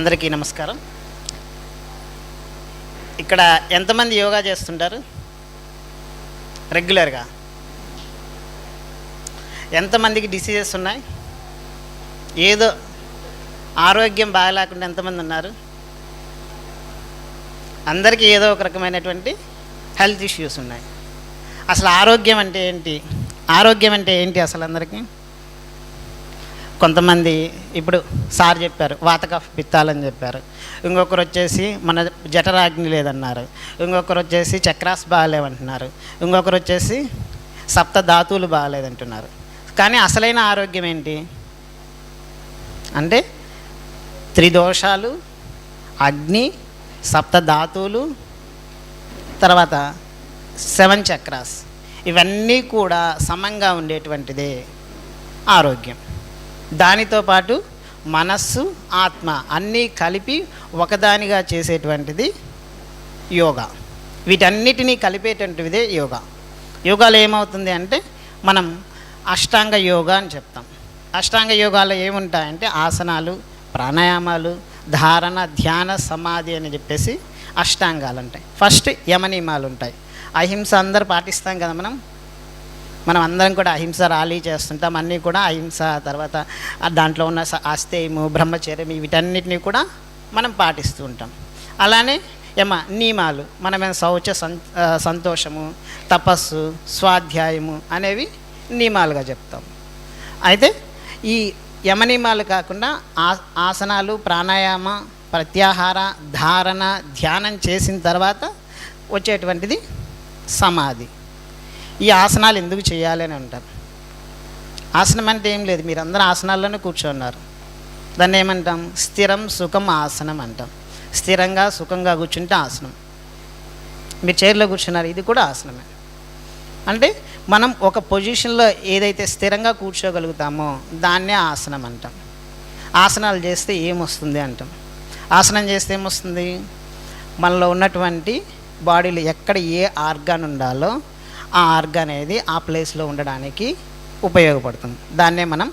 అందరికీ నమస్కారం. ఇక్కడ ఎంతమంది యోగా చేస్తుంటారు రెగ్యులర్గా? ఎంతమందికి డిసీజెస్ ఉన్నాయి? ఏదో ఆరోగ్యం బాగాలేకుండా ఎంతమంది ఉన్నారు? అందరికీ ఏదో ఒక రకమైనటువంటి హెల్త్ ఇష్యూస్ ఉన్నాయి. అసలు ఆరోగ్యం అంటే ఏంటి? ఆరోగ్యం అంటే ఏంటి అసలు అందరికీ? కొంతమంది ఇప్పుడు సార్ చెప్పారు వాతకఫ పిత్తాలని చెప్పారు, ఇంకొకరు వచ్చేసి మన జఠరాగ్ని లేదన్నారు, ఇంకొకరు వచ్చేసి చక్రాస్ బాగాలేవంటున్నారు, ఇంకొకరు వచ్చేసి సప్త ధాతువులు బాగాలేదంటున్నారు. కానీ అసలైన ఆరోగ్యం ఏంటి అంటే త్రిదోషాలు, అగ్ని, సప్త ధాతువులు, తర్వాత 7 చక్రాస్, ఇవన్నీ కూడా సమంగా ఉండేటువంటిదే ఆరోగ్యం. దానితో పాటు మనస్సు, ఆత్మ అన్నీ కలిపి ఒకదానిగా చేసేటువంటిది యోగా. వీటన్నిటినీ కలిపేటువంటిదే యోగా. యోగాలో ఏమవుతుంది అంటే మనం అష్టాంగ యోగా అని చెప్తాం. అష్టాంగ యోగాలో ఏముంటాయంటే ఆసనాలు, ప్రాణాయామాలు, ధారణ, ధ్యాన, సమాధి అని చెప్పేసి అష్టాంగాలు ఉంటాయి. ఫస్ట్ యమనియమాలు ఉంటాయి. అహింస అందరూ పాటిస్తాం కదా మనం అందరం కూడా అహింస ర్యాలీ చేస్తుంటాం. అన్నీ కూడా అహింస, తర్వాత దాంట్లో ఉన్న ఆస్తేయము, బ్రహ్మచర్యం, వీటన్నిటినీ కూడా మనం పాటిస్తూ ఉంటాం. అలానే నియమాలు మనమైన శౌచ, సంతోషము, తపస్సు, స్వాధ్యాయము అనేవి నియమాలుగా చెప్తాం. అయితే ఈ యమనియమాలు కాకుండా ఆసనాలు, ప్రాణాయామ, ప్రత్యాహార, ధారణ, ధ్యానం చేసిన తర్వాత వచ్చేటువంటిది సమాధి. ఈ ఆసనాలు ఎందుకు చేయాలి అని అంటారు. ఆసనం అంటే ఏం లేదు, మీరు అందరూ ఆసనాల్లోనే కూర్చున్నారు. దాన్ని ఏమంటాం? స్థిరం సుఖం ఆసనం అంటాం. స్థిరంగా సుఖంగా కూర్చుంటే ఆసనం. మీరు చైర్లో కూర్చున్నారు, ఇది కూడా ఆసనమే. అంటే మనం ఒక పొజిషన్లో ఏదైతే స్థిరంగా కూర్చోగలుగుతామో దాన్నే ఆసనం అంటాం. ఆసనాలు చేస్తే ఏమొస్తుంది అంటాం? ఆసనం చేస్తే ఏమొస్తుంది? మనలో ఉన్నటువంటి బాడీలో ఎక్కడ ఏ ఆర్గాన్ ఉండాలో ఆ ఆర్గాన్ అనేది ఆ ప్లేస్లో ఉండడానికి ఉపయోగపడుతుంది. దాన్నే మనం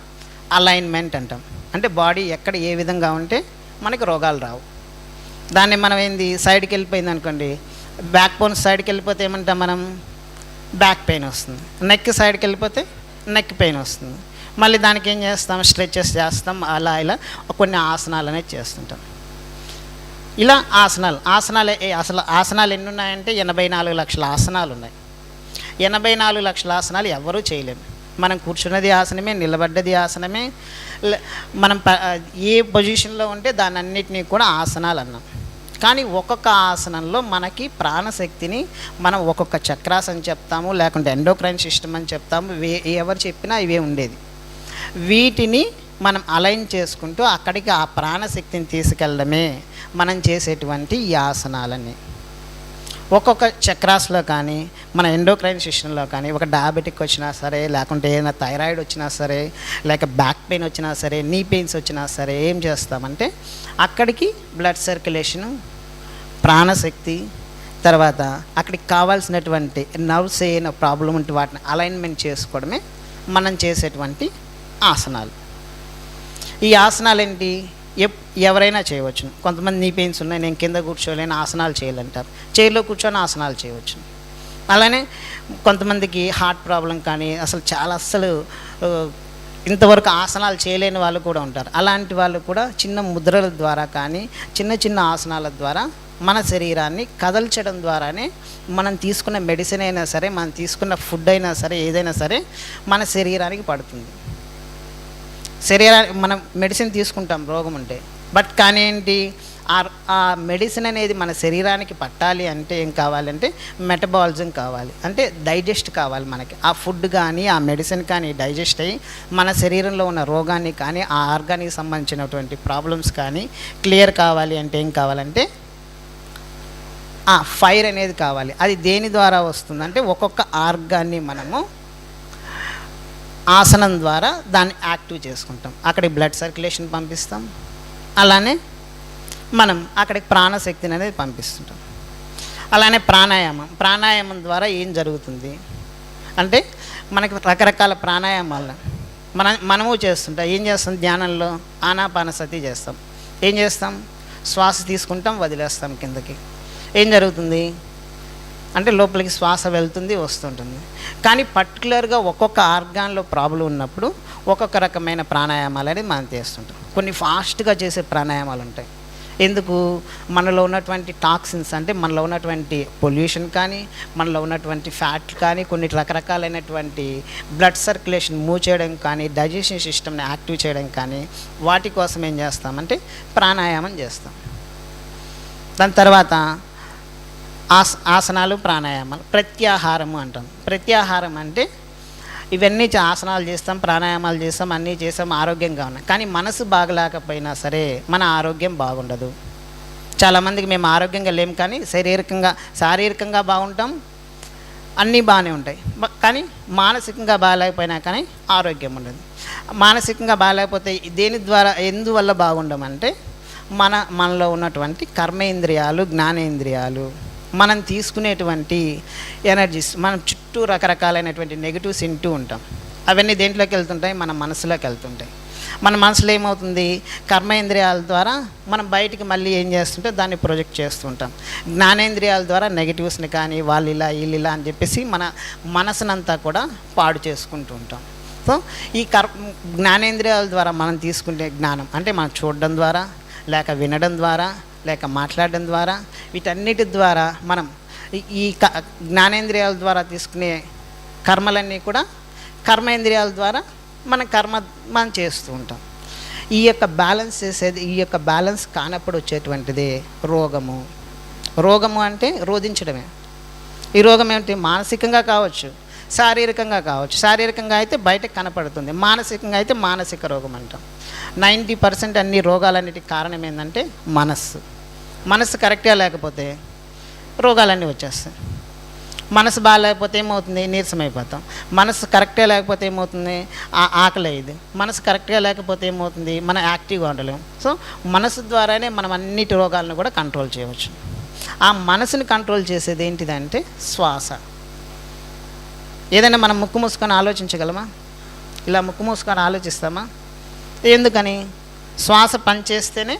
అలైన్మెంట్ అంటాం. అంటే బాడీ ఎక్కడ ఏ విధంగా ఉంటే మనకి రోగాలు రావు. దాన్ని మనం ఏంది సైడ్కి వెళ్ళిపోయింది అనుకోండి, బ్యాక్ బోన్ సైడ్కి వెళ్ళిపోతే ఏమంటాం మనం? బ్యాక్ పెయిన్ వస్తుంది. నెక్ సైడ్కి వెళ్ళిపోతే నెక్ పెయిన్ వస్తుంది. మళ్ళీ దానికి ఏం చేస్తాం? స్ట్రెచెస్ చేస్తాం. అలా ఇలా కొన్ని ఆసనాలు అనేది చేస్తుంటాం. ఇలా అసలు ఆసనాలు ఎన్ని ఉన్నాయంటే 84 లక్షల ఆసనాలు ఉన్నాయి. 84 లక్షల ఆసనాలు ఎవరూ చేయలేము. మనం కూర్చున్నది ఆసనమే, నిలబడ్డది ఆసనమే, మనం ఏ పొజిషన్లో ఉంటే దాని అన్నిటినీ కూడా ఆసనాలు అన్నాం. కానీ ఒక్కొక్క ఆసనంలో మనకి ప్రాణశక్తిని మనం ఒక్కొక్క చక్రాస్ అని చెప్తాము, లేకుంటే ఎండోక్రైన్ సిస్టమ్ అని చెప్తాము. ఎవరు చెప్పినా ఇవే ఉండేది. వీటిని మనం అలైన్ చేసుకుంటూ అక్కడికి ఆ ప్రాణశక్తిని తీసుకెళ్ళడమే మనం చేసేటువంటి ఈ ఆసనాలని. ఒక్కొక్క చక్రాస్లో కానీ మన ఎండోక్రైన్ సిస్టంలో కానీ ఒక డయాబెటిక్ వచ్చినా సరే, లేకుంటే ఏదైనా థైరాయిడ్ వచ్చినా సరే, లేక బ్యాక్ పెయిన్ వచ్చినా సరే, నీ పెయిన్స్ వచ్చినా సరే ఏం చేస్తామంటే అక్కడికి బ్లడ్ సర్క్యులేషను, ప్రాణశక్తి, తర్వాత అక్కడికి కావాల్సినటువంటి నర్వ్స్ ఏమైనా ప్రాబ్లం ఉంటే వాటిని అలైన్మెంట్ చేసుకోవడమే మనం చేసేటువంటి ఆసనాలు. ఈ ఆసనాలు ఏంటి? ఎవరైనా చేయవచ్చు. కొంతమంది నీ పెయిన్స్ ఉన్నాయి, నేను కింద కూర్చోలేని ఆసనాలు చేయాలంటారు, చైర్లో కూర్చొని ఆసనాలు చేయవచ్చు. అలానే కొంతమందికి హార్ట్ ప్రాబ్లం కానీ అసలు ఇంతవరకు ఆసనాలు చేయలేని వాళ్ళు కూడా ఉంటారు. అలాంటి వాళ్ళు కూడా చిన్న ముద్రల ద్వారా కానీ చిన్న ఆసనాల ద్వారా మన శరీరాన్ని కదల్చడం ద్వారానే మనం తీసుకున్న మెడిసిన్ అయినా సరే, మనం తీసుకున్న ఫుడ్ అయినా సరే, ఏదైనా సరే మన శరీరానికి పడుతుంది. మనం మెడిసిన్ తీసుకుంటాం రోగం ఉంటే, బట్ కానీ ఏంటి ఆ మెడిసిన్ అనేది మన శరీరానికి పట్టాలి అంటే ఏం కావాలంటే మెటబాలిజం కావాలి, అంటే డైజెస్ట్ కావాలి. మనకి ఆ ఫుడ్ కానీ ఆ మెడిసిన్ కానీ డైజెస్ట్ అయ్యి మన శరీరంలో ఉన్న రోగాన్ని కానీ ఆ ఆర్గానికి సంబంధించినటువంటి ప్రాబ్లమ్స్ కానీ క్లియర్ కావాలి అంటే ఏం కావాలంటే ఫైర్ అనేది కావాలి. అది దేని ద్వారా వస్తుందంటే ఒక్కొక్క ఆర్గాన్ని మనము ఆసనం ద్వారా దాన్ని యాక్టివ్ చేసుకుంటాం. అక్కడికి బ్లడ్ సర్క్యులేషన్ పంపిస్తాం. అలానే మనం అక్కడికి ప్రాణశక్తిని అనేది పంపిస్తుంటాం. అలానే ప్రాణాయామం ద్వారా ఏం జరుగుతుంది అంటే మనకి రకరకాల ప్రాణాయామాలు మనము చేస్తుంటాం. ఏం చేస్తాం? ధ్యానంలో ఆనాపానసతి చేస్తాం. ఏం చేస్తాం? శ్వాస తీసుకుంటాం, వదిలేస్తాం కిందకి. ఏం జరుగుతుంది అంటే లోపలికి శ్వాస వెళ్తుంది, వస్తుంటుంది. కానీ పర్టికులర్గా ఒక్కొక్క ఆర్గాన్లో ప్రాబ్లం ఉన్నప్పుడు ఒక్కొక్క రకమైన ప్రాణాయామాలు అనేది మనం చేస్తుంటాం. కొన్ని ఫాస్ట్గా చేసే ప్రాణాయామాలు ఉంటాయి. ఎందుకు? మనలో ఉన్నటువంటి టాక్సిన్స్, అంటే మనలో ఉన్నటువంటి పొల్యూషన్ కానీ, మనలో ఉన్నటువంటి ఫ్యాట్ కానీ, కొన్ని రకరకాలైనటువంటి బ్లడ్ సర్క్యులేషన్ మూవ్ చేయడం కానీ, డైజెషన్ సిస్టమ్ని యాక్టివ్ చేయడం కానీ, వాటి కోసం ఏం చేస్తామంటే ప్రాణాయామం చేస్తాం. దాని తర్వాత ఆసనాలు, ప్రాణాయామాలు. ప్రత్యాహారము అంటాం. ప్రత్యాహారం అంటే ఇవన్నీ ఆసనాలు చేస్తాం, ప్రాణాయామాలు చేస్తాం, అన్నీ చేస్తాం, ఆరోగ్యంగా ఉన్నాం. కానీ మనసు బాగలేకపోయినా సరే మన ఆరోగ్యం బాగుండదు. చాలామందికి మేము ఆరోగ్యంగా లేము, కానీ శారీరకంగా బాగుంటాం, అన్నీ బాగానే ఉంటాయి. కానీ మానసికంగా బాగాలేకపోయినా కానీ ఆరోగ్యం ఉండదు. మానసికంగా బాగాలేకపోతే ఎందువల్ల బాగుండమంటే మనలో ఉన్నటువంటి కర్మేంద్రియాలు, జ్ఞానేంద్రియాలు, మనం తీసుకునేటువంటి ఎనర్జీస్, మనం చుట్టూ రకరకాలైనటువంటి నెగిటివ్స్ వింటూ ఉంటాం. అవన్నీ దేంట్లోకి వెళ్తుంటాయి? మన మనసులోకి వెళ్తుంటాయి. మన మనసులో ఏమవుతుంది? కర్మేంద్రియాల ద్వారా మనం బయటికి మళ్ళీ ఏం చేస్తుంటే దాన్ని ప్రొజెక్ట్ చేస్తుంటాం. జ్ఞానేంద్రియాల ద్వారా నెగిటివ్స్ని కానీ వాళ్ళు ఇలా వీళ్ళు ఇలా అని చెప్పేసి మన మనసునంతా కూడా పాడు చేసుకుంటూ ఉంటాం. సో ఈ జ్ఞానేంద్రియాల ద్వారా మనం తీసుకునే జ్ఞానం అంటే మనం చూడడం ద్వారా, లేక వినడం ద్వారా, లేక మాట్లాడడం ద్వారా, వీటన్నిటి ద్వారా మనం ఈ జ్ఞానేంద్రియాల ద్వారా తీసుకునే కర్మలన్నీ కూడా కర్మేంద్రియాల ద్వారా మనం చేస్తూ ఉంటాం. ఈ యొక్క బ్యాలెన్స్ చేసేది, ఈ యొక్క బ్యాలెన్స్ కానప్పుడు వచ్చేటువంటిదే రోగము. రోగము అంటే రోధించడమే. ఈ రోగం ఏమిటి? మానసికంగా కావచ్చు, శారీరకంగా కావచ్చు. శారీరకంగా అయితే బయటకు కనపడుతుంది, మానసికంగా అయితే మానసిక రోగం అంటాం. 90% అన్ని రోగాలన్నిటికి కారణం ఏంటంటే మనస్సు కరెక్ట్గా లేకపోతే రోగాలన్నీ వచ్చేస్తాయి. మనసు బాగాలేకపోతే ఏమవుతుంది? నీరసమైపోతాం. మనసు కరెక్ట్గా లేకపోతే ఏమవుతుంది? ఆకలి అయ్యేది. మనసు కరెక్ట్గా లేకపోతే ఏమవుతుంది? మనం యాక్టివ్గా ఉండలేము. సో మనసు ద్వారానే మనం అన్నిటి రోగాలను కూడా కంట్రోల్ చేయవచ్చు. ఆ మనసుని కంట్రోల్ చేసేది ఏంటిదంటే శ్వాస. ఏదైనా మనం ముక్కు మూసుకొని ఆలోచించగలమా? ఇలా ముక్కు మూసుకొని ఆలోచిస్తామా? ఎందుకని? శ్వాస పనిచేస్తేనే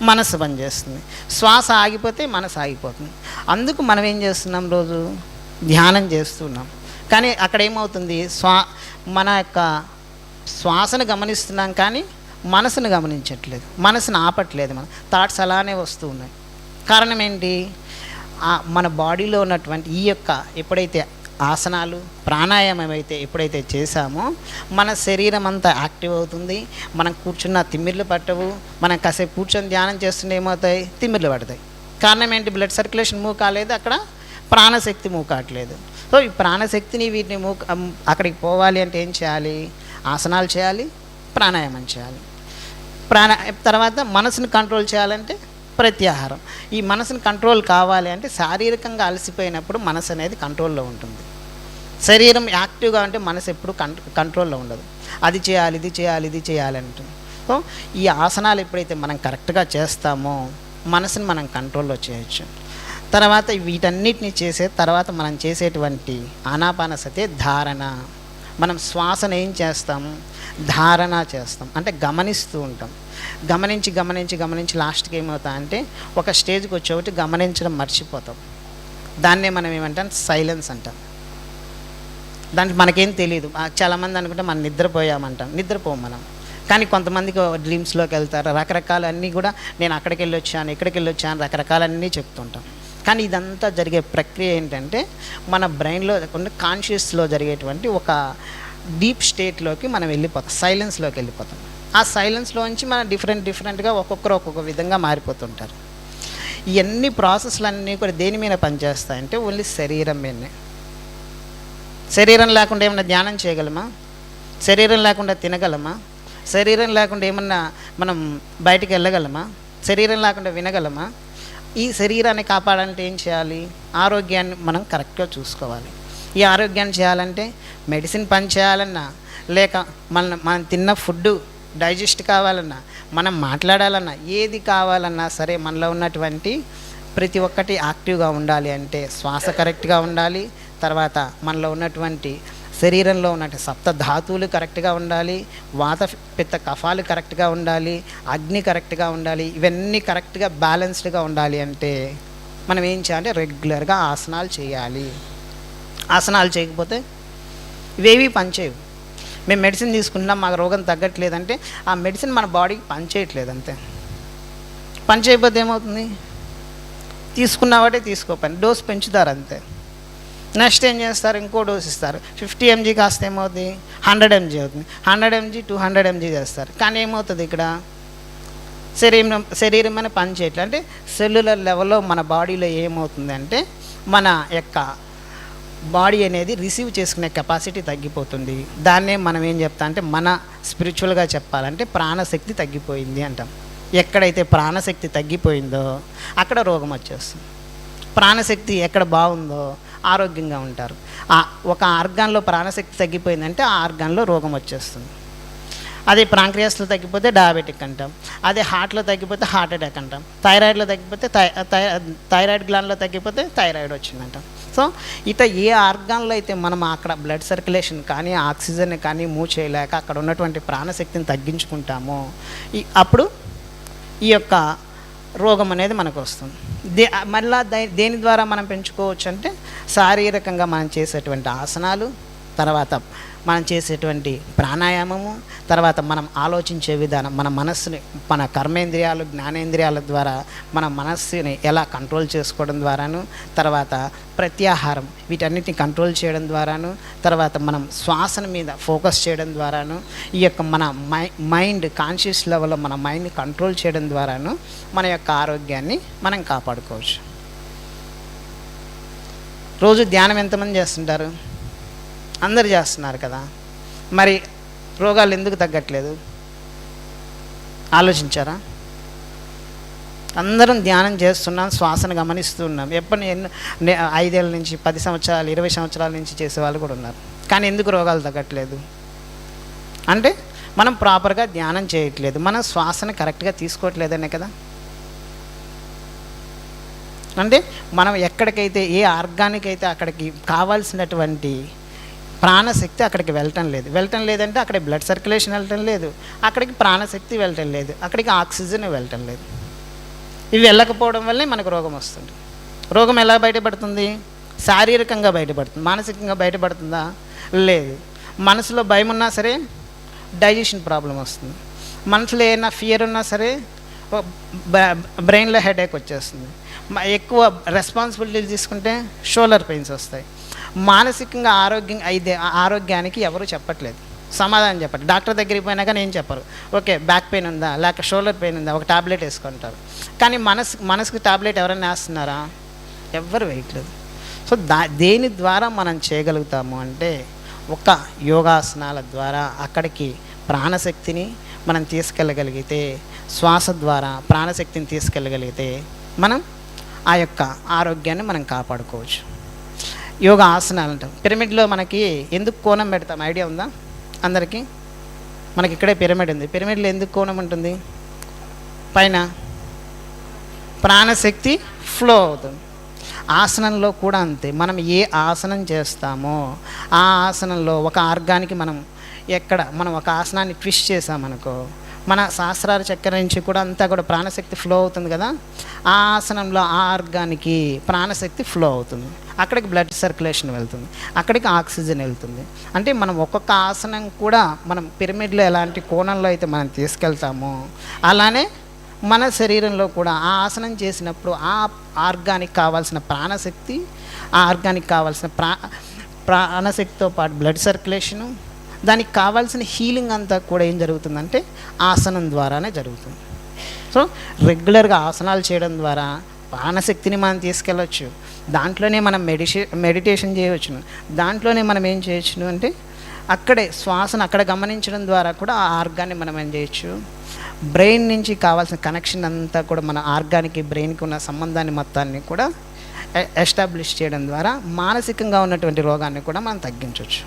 మనసు పనిచేస్తుంది. శ్వాస ఆగిపోతే మనసు ఆగిపోతుంది. అందుకు మనం ఏం చేస్తున్నాం? రోజు ధ్యానం చేస్తున్నాం. కానీ అక్కడ ఏమవుతుంది? మన యొక్క శ్వాసను గమనిస్తున్నాం, కానీ మనసును గమనించట్లేదు, మనసును ఆపట్లేదు. మన థాట్స్ అలానే వస్తూ ఉన్నాయి. కారణం ఏంటి? మన బాడీలో ఉన్నటువంటి ఈ యొక్క ఎప్పుడైతే ఆసనాలు, ప్రాణాయామం అయితే ఎప్పుడైతే చేశామో మన శరీరం అంతా యాక్టివ్ అవుతుంది. మనం కూర్చున్న తిమ్మిర్లు పట్టవు. మనం కాసేపు కూర్చొని ధ్యానం చేస్తుంటే ఏమవుతాయి? తిమ్మిర్లు పడతాయి. కారణం ఏంటి? బ్లడ్ సర్క్యులేషన్ మూవ్ కాలేదు, అక్కడ ప్రాణశక్తి మూవ్ కావట్లేదు. సో ఈ ప్రాణశక్తిని వీటిని అక్కడికి పోవాలి అంటే ఏం చేయాలి? ఆసనాలు చేయాలి, ప్రాణాయామం చేయాలి. తర్వాత మనసుని కంట్రోల్ చేయాలంటే ప్రత్యాహారం. ఈ మనసుని కంట్రోల్ కావాలి అంటే శారీరకంగా అలసిపోయినప్పుడు మనసు అనేది కంట్రోల్లో ఉంటుంది. శరీరం యాక్టివ్గా ఉంటే మనసు ఎప్పుడు కంట్రోల్లో ఉండదు. అది చేయాలి, ఇది చేయాలి, ఇది చేయాలి అంటుంది. సో ఈ ఆసనాలు ఎప్పుడైతే మనం కరెక్ట్గా చేస్తామో మనసుని మనం కంట్రోల్లో చేయొచ్చు. తర్వాత వీటన్నిటిని చేసే తర్వాత మనం చేసేటువంటి ఆనాపానసతి ధారణ. మనం శ్వాసను ఏం చేస్తాము? ధారణ చేస్తాం. అంటే గమనిస్తూ ఉంటాం. గమనించి లాస్ట్కి ఏమవుతా అంటే ఒక స్టేజ్కి వచ్చేటి గమనించడం మర్చిపోతాం. దాన్నే మనం ఏమంటాం? సైలెన్స్ అంటాం. దానికి మనకేం తెలియదు. చాలామంది అనుకుంటే మనం నిద్రపోయామంటాం. నిద్రపోం మనం. కానీ కొంతమందికి డ్రీమ్స్లోకి వెళ్తారు. రకరకాల అన్నీ కూడా నేను అక్కడికి వెళ్ళొచ్చాను, ఇక్కడికి వెళ్ళొచ్చాను, రకరకాలన్నీ చెప్తుంటాం. కానీ ఇదంతా జరిగే ప్రక్రియ ఏంటంటే మన బ్రెయిన్లో కాన్షియస్లో జరిగేటువంటి ఒక డీప్ స్టేట్లోకి మనం వెళ్ళిపోతాం, సైలెన్స్లోకి వెళ్ళిపోతాం. ఆ సైలెన్స్లో నుంచి మనం డిఫరెంట్గా ఒక్కొక్కరు ఒక్కొక్క విధంగా మారిపోతుంటారు. ఇవన్నీ ప్రాసెస్లన్నీ కూడా దేని మీద పనిచేస్తాయంటే ఓన్లీ శరీరం మీదనే. శరీరం లేకుండా ఏమన్నా ధ్యానం చేయగలమా? శరీరం లేకుండా తినగలమా? శరీరం లేకుండా ఏమన్నా మనం బయటికి వెళ్ళగలమా? శరీరం లేకుండా వినగలమా? ఈ శరీరాన్ని కాపాడాలంటే ఏం చేయాలి? ఆరోగ్యాన్ని మనం కరెక్ట్గా చూసుకోవాలి. ఈ ఆరోగ్యాన్ని చేయాలంటే మెడిసిన్ పని చేయాలన్నా, లేక మనం తిన్న ఫుడ్ డైజెస్ట్ కావాలన్నా, మనం మాట్లాడాలన్నా, ఏది కావాలన్నా సరే మనలో ఉన్నటువంటి ప్రతి ఒక్కటి యాక్టివ్గా ఉండాలి అంటే శ్వాస కరెక్ట్గా ఉండాలి. తర్వాత మనలో ఉన్నటువంటి శరీరంలో ఉన్నట్టు సప్త ధాతువులు కరెక్ట్గా ఉండాలి, వాత పిత్త కఫాలు కరెక్ట్గా ఉండాలి, అగ్ని కరెక్ట్గా ఉండాలి. ఇవన్నీ కరెక్ట్గా బ్యాలెన్స్డ్గా ఉండాలి అంటే మనం ఏం చేయాలంటే రెగ్యులర్గా ఆసనాలు చేయాలి. ఆసనాలు చేయకపోతే ఇవేవి పనిచేయవు. మేము మెడిసిన్ తీసుకుంటున్నాం, మాకు రోగం తగ్గట్లేదంటే ఆ మెడిసిన్ మన బాడీకి పనిచేయట్లేదు అంతే. పని చేయకపోతే ఏమవుతుంది? తీసుకున్నవాటే తీసుకోపని డోస్ పెంచుతారు అంతే. నెక్స్ట్ ఏం చేస్తారు? ఇంకో డోస్ ఇస్తారు. 50 mg కాస్త ఏమవుతుంది? 100 mg అవుతుంది. 100 mg 200 mg చేస్తారు. కానీ ఏమవుతుంది ఇక్కడ? శరీరం మన పని చేయట్లేదు. అంటే సెల్యులర్ లెవెల్లో మన బాడీలో ఏమవుతుంది అంటే మన యొక్క బాడీ అనేది రిసీవ్ చేసుకునే కెపాసిటీ తగ్గిపోతుంది. దాన్నే మనం ఏం చెప్తా అంటే మన స్పిరిచువల్గా చెప్పాలంటే ప్రాణశక్తి తగ్గిపోయింది అంటాం. ఎక్కడైతే ప్రాణశక్తి తగ్గిపోయిందో అక్కడ రోగం వచ్చేస్తుంది. ప్రాణశక్తి ఎక్కడ బాగుందో ఆరోగ్యంగా ఉంటారు. ఒక ఆర్గాన్లో ప్రాణశక్తి తగ్గిపోయిందంటే ఆ ఆర్గాన్లో రోగం వచ్చేస్తుంది. అదే ప్రాంక్రియాస్లో తగ్గిపోతే డయాబెటిక్ అంటాం. అదే హార్ట్లో తగ్గిపోతే హార్ట్ అటాక్ అంటాం. థైరాయిడ్లో తగ్గిపోతే థైరాయిడ్ గ్లాండ్లో తగ్గిపోతే థైరాయిడ్ వచ్చిందంటాం. సో ఏ ఆర్గాన్లో అయితే మనం అక్కడ బ్లడ్ సర్క్యులేషన్ కానీ ఆక్సిజన్ కానీ మూవ్ చేయలేక అక్కడ ఉన్నటువంటి ప్రాణశక్తిని తగ్గించుకుంటామో అప్పుడు ఈ యొక్క రోగం అనేది మనకు వస్తుంది. మళ్ళా దేని ద్వారా మనం పెంచుకోవచ్చు అంటే శారీరకంగా మనం చేసేటువంటి ఆసనాలు, తర్వాత మనం చేసేటువంటి ప్రాణాయామము, తర్వాత మనం ఆలోచించే విధానం, మన మనస్సుని మన కర్మేంద్రియాలు జ్ఞానేంద్రియాల ద్వారా మన మనస్సుని ఎలా కంట్రోల్ చేసుకోవడం ద్వారాను, తర్వాత ప్రత్యాహారం వీటన్నిటిని కంట్రోల్ చేయడం ద్వారాను, తర్వాత మనం శ్వాసన మీద ఫోకస్ చేయడం ద్వారాను, ఈ యొక్క మన మైండ్ కాన్షియస్ లెవెల్లో మన మైండ్ని కంట్రోల్ చేయడం ద్వారాను మన యొక్క ఆరోగ్యాన్ని మనం కాపాడుకోవచ్చు. రోజు ధ్యానం ఎంతమంది చేస్తుంటారు? అందరు చేస్తున్నారు కదా. మరి రోగాలు ఎందుకు తగ్గట్లేదు? ఆలోచించారా? అందరం ధ్యానం చేస్తున్నాం, శ్వాసను గమనిస్తున్నాం. 5 ఏళ్ళ నుంచి 10 సంవత్సరాలు 20 సంవత్సరాల నుంచి చేసేవాళ్ళు కూడా ఉన్నారు. కానీ ఎందుకు రోగాలు తగ్గట్లేదు అంటే మనం ప్రాపర్గా ధ్యానం చేయట్లేదు, మనం శ్వాసను కరెక్ట్గా తీసుకోవట్లేదనే కదా. అంటే మనం ఎక్కడికైతే ఏ ఆర్గానిక్ అయితే అక్కడికి కావాల్సినటువంటి ప్రాణశక్తి అక్కడికి వెళ్ళటం లేదంటే అక్కడికి బ్లడ్ సర్క్యులేషన్ వెళ్ళటం లేదు, అక్కడికి ప్రాణశక్తి వెళ్ళటం లేదు, అక్కడికి ఆక్సిజన్ వెళ్ళటం లేదు. ఇవి వెళ్ళకపోవడం వల్లే మనకు రోగం వస్తుంది. రోగం ఎలా బయటపడుతుంది? శారీరకంగా బయటపడుతుంది. మానసికంగా బయటపడుతుందా? లేదు. మనసులో భయం ఉన్నా సరే డైజెషన్ ప్రాబ్లం వస్తుంది. మనసులో ఏమైనా ఫియర్ ఉన్నా సరే బ్రెయిన్లో హెడేక్ వచ్చేస్తుంది. ఎక్కువ రెస్పాన్సిబిలిటీలు తీసుకుంటే షోల్డర్ పెయిన్స్ వస్తాయి. మానసికంగా ఆరోగ్యానికి ఎవరు చెప్పట్లేదు, సమాధానం చెప్పండి. డాక్టర్ దగ్గరికి పోయినా కానీ ఏం చెప్పరు. ఓకే బ్యాక్ పెయిన్ ఉందా, లేక షోల్డర్ పెయిన్ ఉందా, ఒక టాబ్లెట్ వేసుకుంటారు. కానీ మనసుకి టాబ్లెట్ ఎవరైనా వేస్తున్నారా? ఎవ్వరు వేయట్లేదు. సో దేని ద్వారా మనం చేయగలుగుతాము అంటే ఒక యోగాసనాల ద్వారా అక్కడికి ప్రాణశక్తిని మనం తీసుకెళ్ళగలిగితే, శ్వాస ద్వారా ప్రాణశక్తిని తీసుకెళ్ళగలిగితే మనం ఆ యొక్క ఆరోగ్యాన్ని మనం కాపాడుకోవచ్చు. యోగా ఆసనాలు అంటాం. పిరమిడ్లో మనకి ఎందుకు కోణం పెడతాం ఐడియా ఉందా అందరికీ? మనకి ఇక్కడే పిరమిడ్ ఉంది. పిరమిడ్లో ఎందుకు కోణం ఉంటుంది? పైన ప్రాణశక్తి ఫ్లో అవుతుంది. ఆసనంలో కూడా అంతే. మనం ఏ ఆసనం చేస్తామో ఆ ఆసనంలో ఒక ఆర్గానికి మనం ఒక ఆసనాన్ని ట్విస్ట్ చేసామనుకో, మన సహస్రార చక్కెర నుంచి కూడా అంతా కూడా ప్రాణశక్తి ఫ్లో అవుతుంది కదా. ఆ ఆసనంలో ఆ ఆర్గానికి ప్రాణశక్తి ఫ్లో అవుతుంది, అక్కడికి బ్లడ్ సర్క్యులేషన్ వెళ్తుంది, అక్కడికి ఆక్సిజన్ వెళ్తుంది. అంటే మనం ఒక్కొక్క ఆసనం కూడా మనం పిరమిడ్లో ఎలాంటి కోణంలో అయితే మనం తీసుకెళ్తామో అలానే మన శరీరంలో కూడా ఆ ఆసనం చేసినప్పుడు ఆ ఆర్గానికి కావాల్సిన ప్రాణశక్తి, ఆ ఆర్గానికి కావాల్సిన ప్రాణశక్తితో పాటు బ్లడ్ సర్క్యులేషను, దానికి కావాల్సిన హీలింగ్ అంతా కూడా ఏం జరుగుతుందంటే ఆసనం ద్వారానే జరుగుతుంది. సో రెగ్యులర్గా ఆసనాలు చేయడం ద్వారా ప్రాణశక్తిని మనం తీసుకెళ్ళవచ్చు. దాంట్లోనే మనం మెడిటేషన్ చేయవచ్చును. దాంట్లోనే మనం ఏం చేయొచ్చును అంటే అక్కడే శ్వాసను అక్కడ గమనించడం ద్వారా కూడా ఆ ఆర్గాన్ని మనం ఏం చేయొచ్చు, బ్రెయిన్ నుంచి కావాల్సిన కనెక్షన్ అంతా కూడా మన ఆర్గానికి బ్రెయిన్కి ఉన్న సంబంధాన్ని మొత్తాన్ని కూడా ఎస్టాబ్లిష్ చేయడం ద్వారా మానసికంగా ఉన్నటువంటి రోగాన్ని కూడా మనం తగ్గించవచ్చు.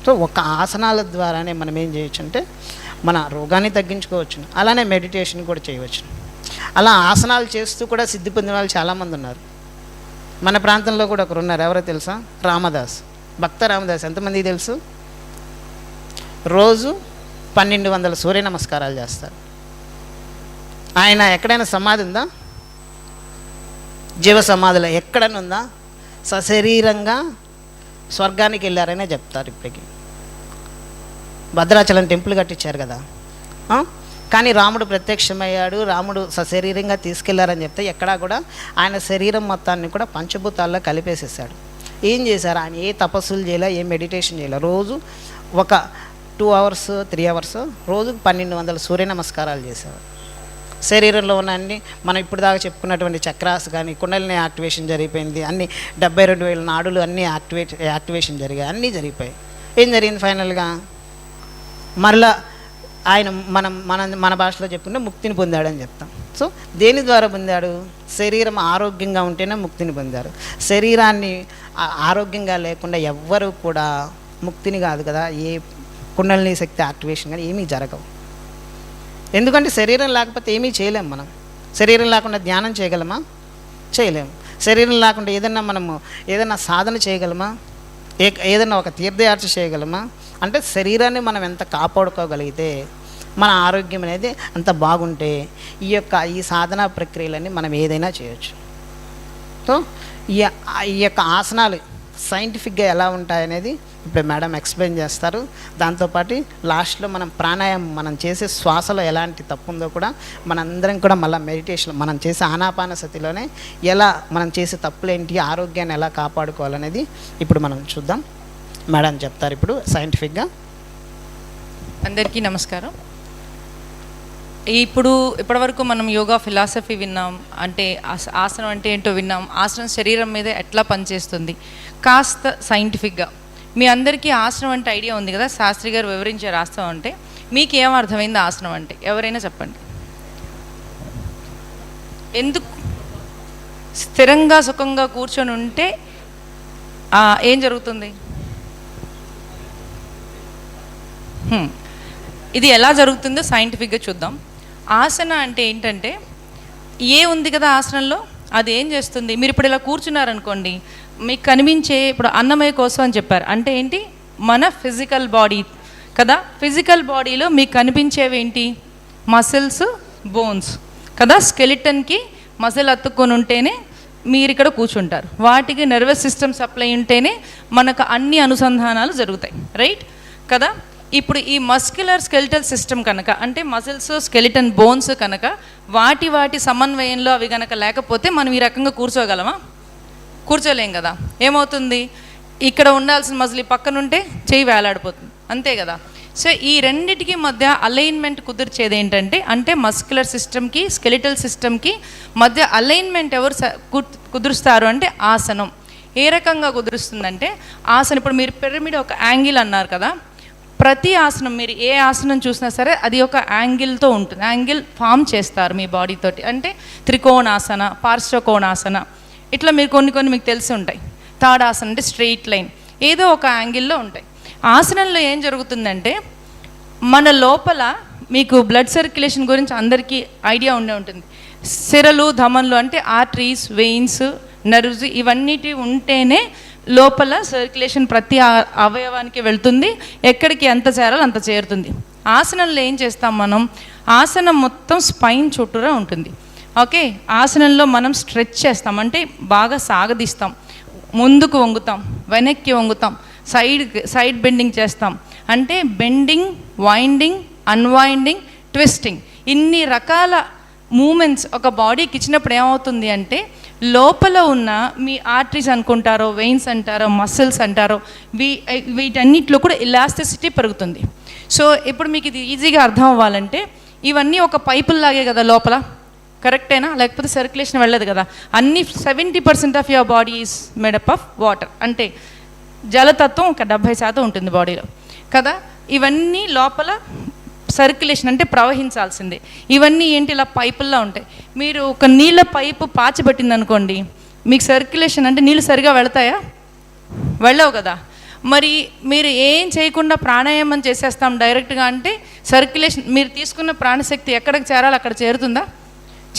సో ఒక ఆసనాల ద్వారానే మనం ఏం చేయొచ్చు అంటే మన రోగాన్ని తగ్గించుకోవచ్చు. అలానే మెడిటేషన్ కూడా చేయవచ్చు. అలా ఆసనాలు చేస్తూ కూడా సిద్ధి పొందిన వాళ్ళు చాలామంది ఉన్నారు. మన ప్రాంతంలో కూడా ఒకరు ఉన్నారు. ఎవరో తెలుసా? రామదాస్. భక్త రామదాస్ ఎంతమందికి తెలుసు? రోజు 1200 సూర్య నమస్కారాలు చేస్తారు. ఆయన ఎక్కడైనా సమాధి ఉందా? జీవ సమాధిలో ఎక్కడైనా ఉందా? సశరీరంగా స్వర్గానికి వెళ్ళారనే చెప్తారు ఇప్పటికీ. భద్రాచలం టెంపుల్ కట్టించారు కదా, కానీ రాముడు ప్రత్యక్షమయ్యాడు, రాముడు సశరీరంగా తీసుకెళ్లారని చెప్తే ఎక్కడా కూడా ఆయన శరీరం మొత్తాన్ని కూడా పంచభూతాల్లో కలిపేసేసాడు. ఏం చేశారు? ఆయన ఏ తపస్సులు చేయలే, ఏ మెడిటేషన్ చేయలే. రోజు ఒక 2 hours 3 hours రోజుకు 1200 సూర్య నమస్కారాలు చేసేవారు. శరీరంలో ఉన్న అన్ని మనం ఇప్పుడు దాకా చెప్పుకున్నటువంటి చక్రాస్ కానీ కుండలిని యాక్టివేషన్ జరిగిపోయింది, అన్ని 72,000 నాడులు అన్నీ యాక్టివేషన్ జరిగాయి, అన్నీ జరిగిపోయాయి. ఏం జరిగింది? ఫైనల్గా మరలా ఆయన మన భాషలో చెప్పుకుంటే ముక్తిని పొందాడని చెప్తాం. సో దేని ద్వారా పొందాడు? శరీరం ఆరోగ్యంగా ఉంటేనే ముక్తిని పొందారు. శరీరాన్ని ఆరోగ్యంగా లేకుండా ఎవ్వరూ కూడా ముక్తిని కాదు కదా, ఏ కుండలిని శక్తి యాక్టివేషన్ కానీ ఏమీ జరగవు. ఎందుకంటే శరీరం లేకపోతే ఏమీ చేయలేము. మనం శరీరం లేకుండా ధ్యానం చేయగలమా? చేయలేము. శరీరం లేకుండా ఏదైనా సాధన చేయగలమా? ఏదైనా ఒక తీర్థయాత్ర చేయగలమా? అంటే శరీరాన్ని మనం ఎంత కాపాడుకోగలిగితే, మన ఆరోగ్యం అనేది అంత బాగుంటే ఈ సాధనా ప్రక్రియలన్నీ మనం ఏదైనా చేయొచ్చు. సో ఈ యొక్క ఆసనాలు సైంటిఫిక్గా ఎలా ఉంటాయనేది ఇప్పుడు మేడం ఎక్స్ప్లెయిన్ చేస్తారు. దాంతోపాటు లాస్ట్లో మనం చేసే శ్వాసలో ఎలాంటి తప్పు ఉందో కూడా మనందరం కూడా మళ్ళీ మెడిటేషన్ మనం చేసే ఆనాపాన సతిలోనే ఎలా మనం చేసే తప్పులేంటి, ఆరోగ్యాన్ని ఎలా కాపాడుకోవాలనేది ఇప్పుడు మనం చూద్దాం. మేడం చెప్తారు ఇప్పుడు సైంటిఫిక్గా. అందరికీ నమస్కారం. ఇప్పటివరకు మనం యోగా ఫిలాసఫీ విన్నాం, అంటే ఆసనం అంటే ఏంటో విన్నాం, ఆసనం శరీరం మీద ఎట్లా పనిచేస్తుంది. కాస్త సైంటిఫిక్గా మీ అందరికీ ఆసనం అంటే ఐడియా ఉంది కదా, శాస్త్రి గారు వివరించారు ఆసనం అంటే. మీకు ఏం అర్థమైంది ఆసనం అంటే? ఎవరైనా చెప్పండి. ఎందుకు స్థిరంగా సుఖంగా కూర్చొని ఉంటే ఏం జరుగుతుంది? ఇది ఎలా జరుగుతుందో సైంటిఫిక్గా చూద్దాం. ఆసన అంటే ఏంటంటే ఉంది కదా ఆసనంలో, అది ఏం చేస్తుంది? మీరు ఇప్పుడు ఇలా కూర్చున్నారనుకోండి, మీకు కనిపించే ఇప్పుడు అన్నమయ కోసం అని చెప్పారు అంటే ఏంటి? మన ఫిజికల్ బాడీ కదా. ఫిజికల్ బాడీలో మీకు కనిపించేవి ఏంటి? మసిల్స్, బోన్స్ కదా. స్కెలిటన్కి మసిల్ అతుక్కొని ఉంటేనే మీరు ఇక్కడ కూర్చుంటారు. వాటికి నర్వస్ సిస్టమ్ సప్లై ఉంటేనే మనకు అన్ని అనుసంధానాలు జరుగుతాయి, రైట్ కదా. ఇప్పుడు ఈ మస్క్యులర్ స్కెలిటల్ సిస్టమ్ కనుక, అంటే మసిల్స్, స్కెలిటన్, బోన్స్ కనుక వాటి సమన్వయంలో అవి కనుక లేకపోతే మనం ఈ రకంగా కూర్చోగలమా? కూర్చోలేం కదా. ఏమవుతుంది? ఇక్కడ ఉండాల్సిన మజిల్ పక్కన ఉంటే చెయ్యి వేలాడిపోతుంది, అంతే కదా. సో ఈ రెండిటికి మధ్య అలైన్మెంట్ కుదిర్చేది ఏంటంటే, అంటే మస్క్యులర్ సిస్టమ్కి, స్కెలిటల్ సిస్టమ్కి మధ్య అలైన్మెంట్ ఎవరు కుదురుస్తారు అంటే ఆసనం. ఏ రకంగా కుదురుస్తుందంటే ఆసనం, ఇప్పుడు మీరు పిరమిడ్ ఒక యాంగిల్ అన్నారు కదా, ప్రతి ఆసనం మీరు ఏ ఆసనం చూసినా సరే అది ఒక యాంగిల్తో ఉంటుంది. యాంగిల్ ఫామ్ చేస్తారు మీ బాడీతోటి. అంటే త్రికోణాసన, పార్శ్వకోణాసన, ఇట్లా మీరు కొన్ని మీకు తెలిసి ఉంటాయి. తాడాసన అంటే స్ట్రెయిట్ లైన్, ఏదో ఒక యాంగిల్లో ఉంటాయి. ఆసనంలో ఏం జరుగుతుందంటే, మన లోపల మీకు బ్లడ్ సర్క్యులేషన్ గురించి అందరికీ ఐడియా ఉంటుంది. సిరలు, ధమన్లు అంటే ఆర్టరీస్, వెయిన్స్, నర్వ్స్ ఇవన్నిటి ఉంటేనే లోపల సర్క్యులేషన్ ప్రతి అవయవానికి వెళ్తుంది. ఎక్కడికి ఎంత చేరాలో అంత చేరుతుంది. ఆసనంలో ఏం చేస్తాం మనం? ఆసనం మొత్తం స్పైన్ చుట్టూరా ఉంటుంది. ఓకే, ఆసనంలో మనం స్ట్రెచ్ చేస్తాం, అంటే బాగా సాగదీస్తాం, ముందుకు వంగుతాం, వెనక్కి వంగుతాం, సైడ్ బెండింగ్ చేస్తాం. అంటే బెండింగ్, వైండింగ్, అన్వైండింగ్, ట్విస్టింగ్, ఇన్ని రకాల మూమెంట్స్ ఒక బాడీకి ఇచ్చినప్పుడు ఏమవుతుంది అంటే, లోపల ఉన్న మీ ఆర్టరీస్ అనుకుంటారో, వెయిన్స్ అంటారో, మసిల్స్ అంటారో, వీటన్నిటిలో కూడా ఇలాస్టిసిటీ పెరుగుతుంది. సో ఇప్పుడు మీకు ఇది ఈజీగా అర్థం అవ్వాలంటే, ఇవన్నీ ఒక పైపుల్లాగే కదా లోపల, కరెక్టేనా? లేకపోతే సర్క్యులేషన్ వెళ్ళదు కదా. అన్ని 70% of your body is made up of water, అంటే జలతత్వం ఒక 70% ఉంటుంది బాడీలో కదా. ఇవన్నీ లోపల సర్క్యులేషన్ అంటే ప్రవహించాల్సిందే. ఇవన్నీ ఏంటి? ఇలా పైపుల్లో ఉంటాయి. మీరు ఒక నీళ్ళ పైపు పాచిపెట్టింది అనుకోండి, మీకు సర్క్యులేషన్ అంటే నీళ్ళు సరిగా వెళతాయా? వెళ్ళవు కదా. మరి మీరు ఏం చేయకుండా ప్రాణాయామం చేసేస్తాం డైరెక్ట్గా అంటే సర్క్యులేషన్, మీరు తీసుకున్న ప్రాణశక్తి ఎక్కడికి చేరాలి అక్కడ చేరుతుందా?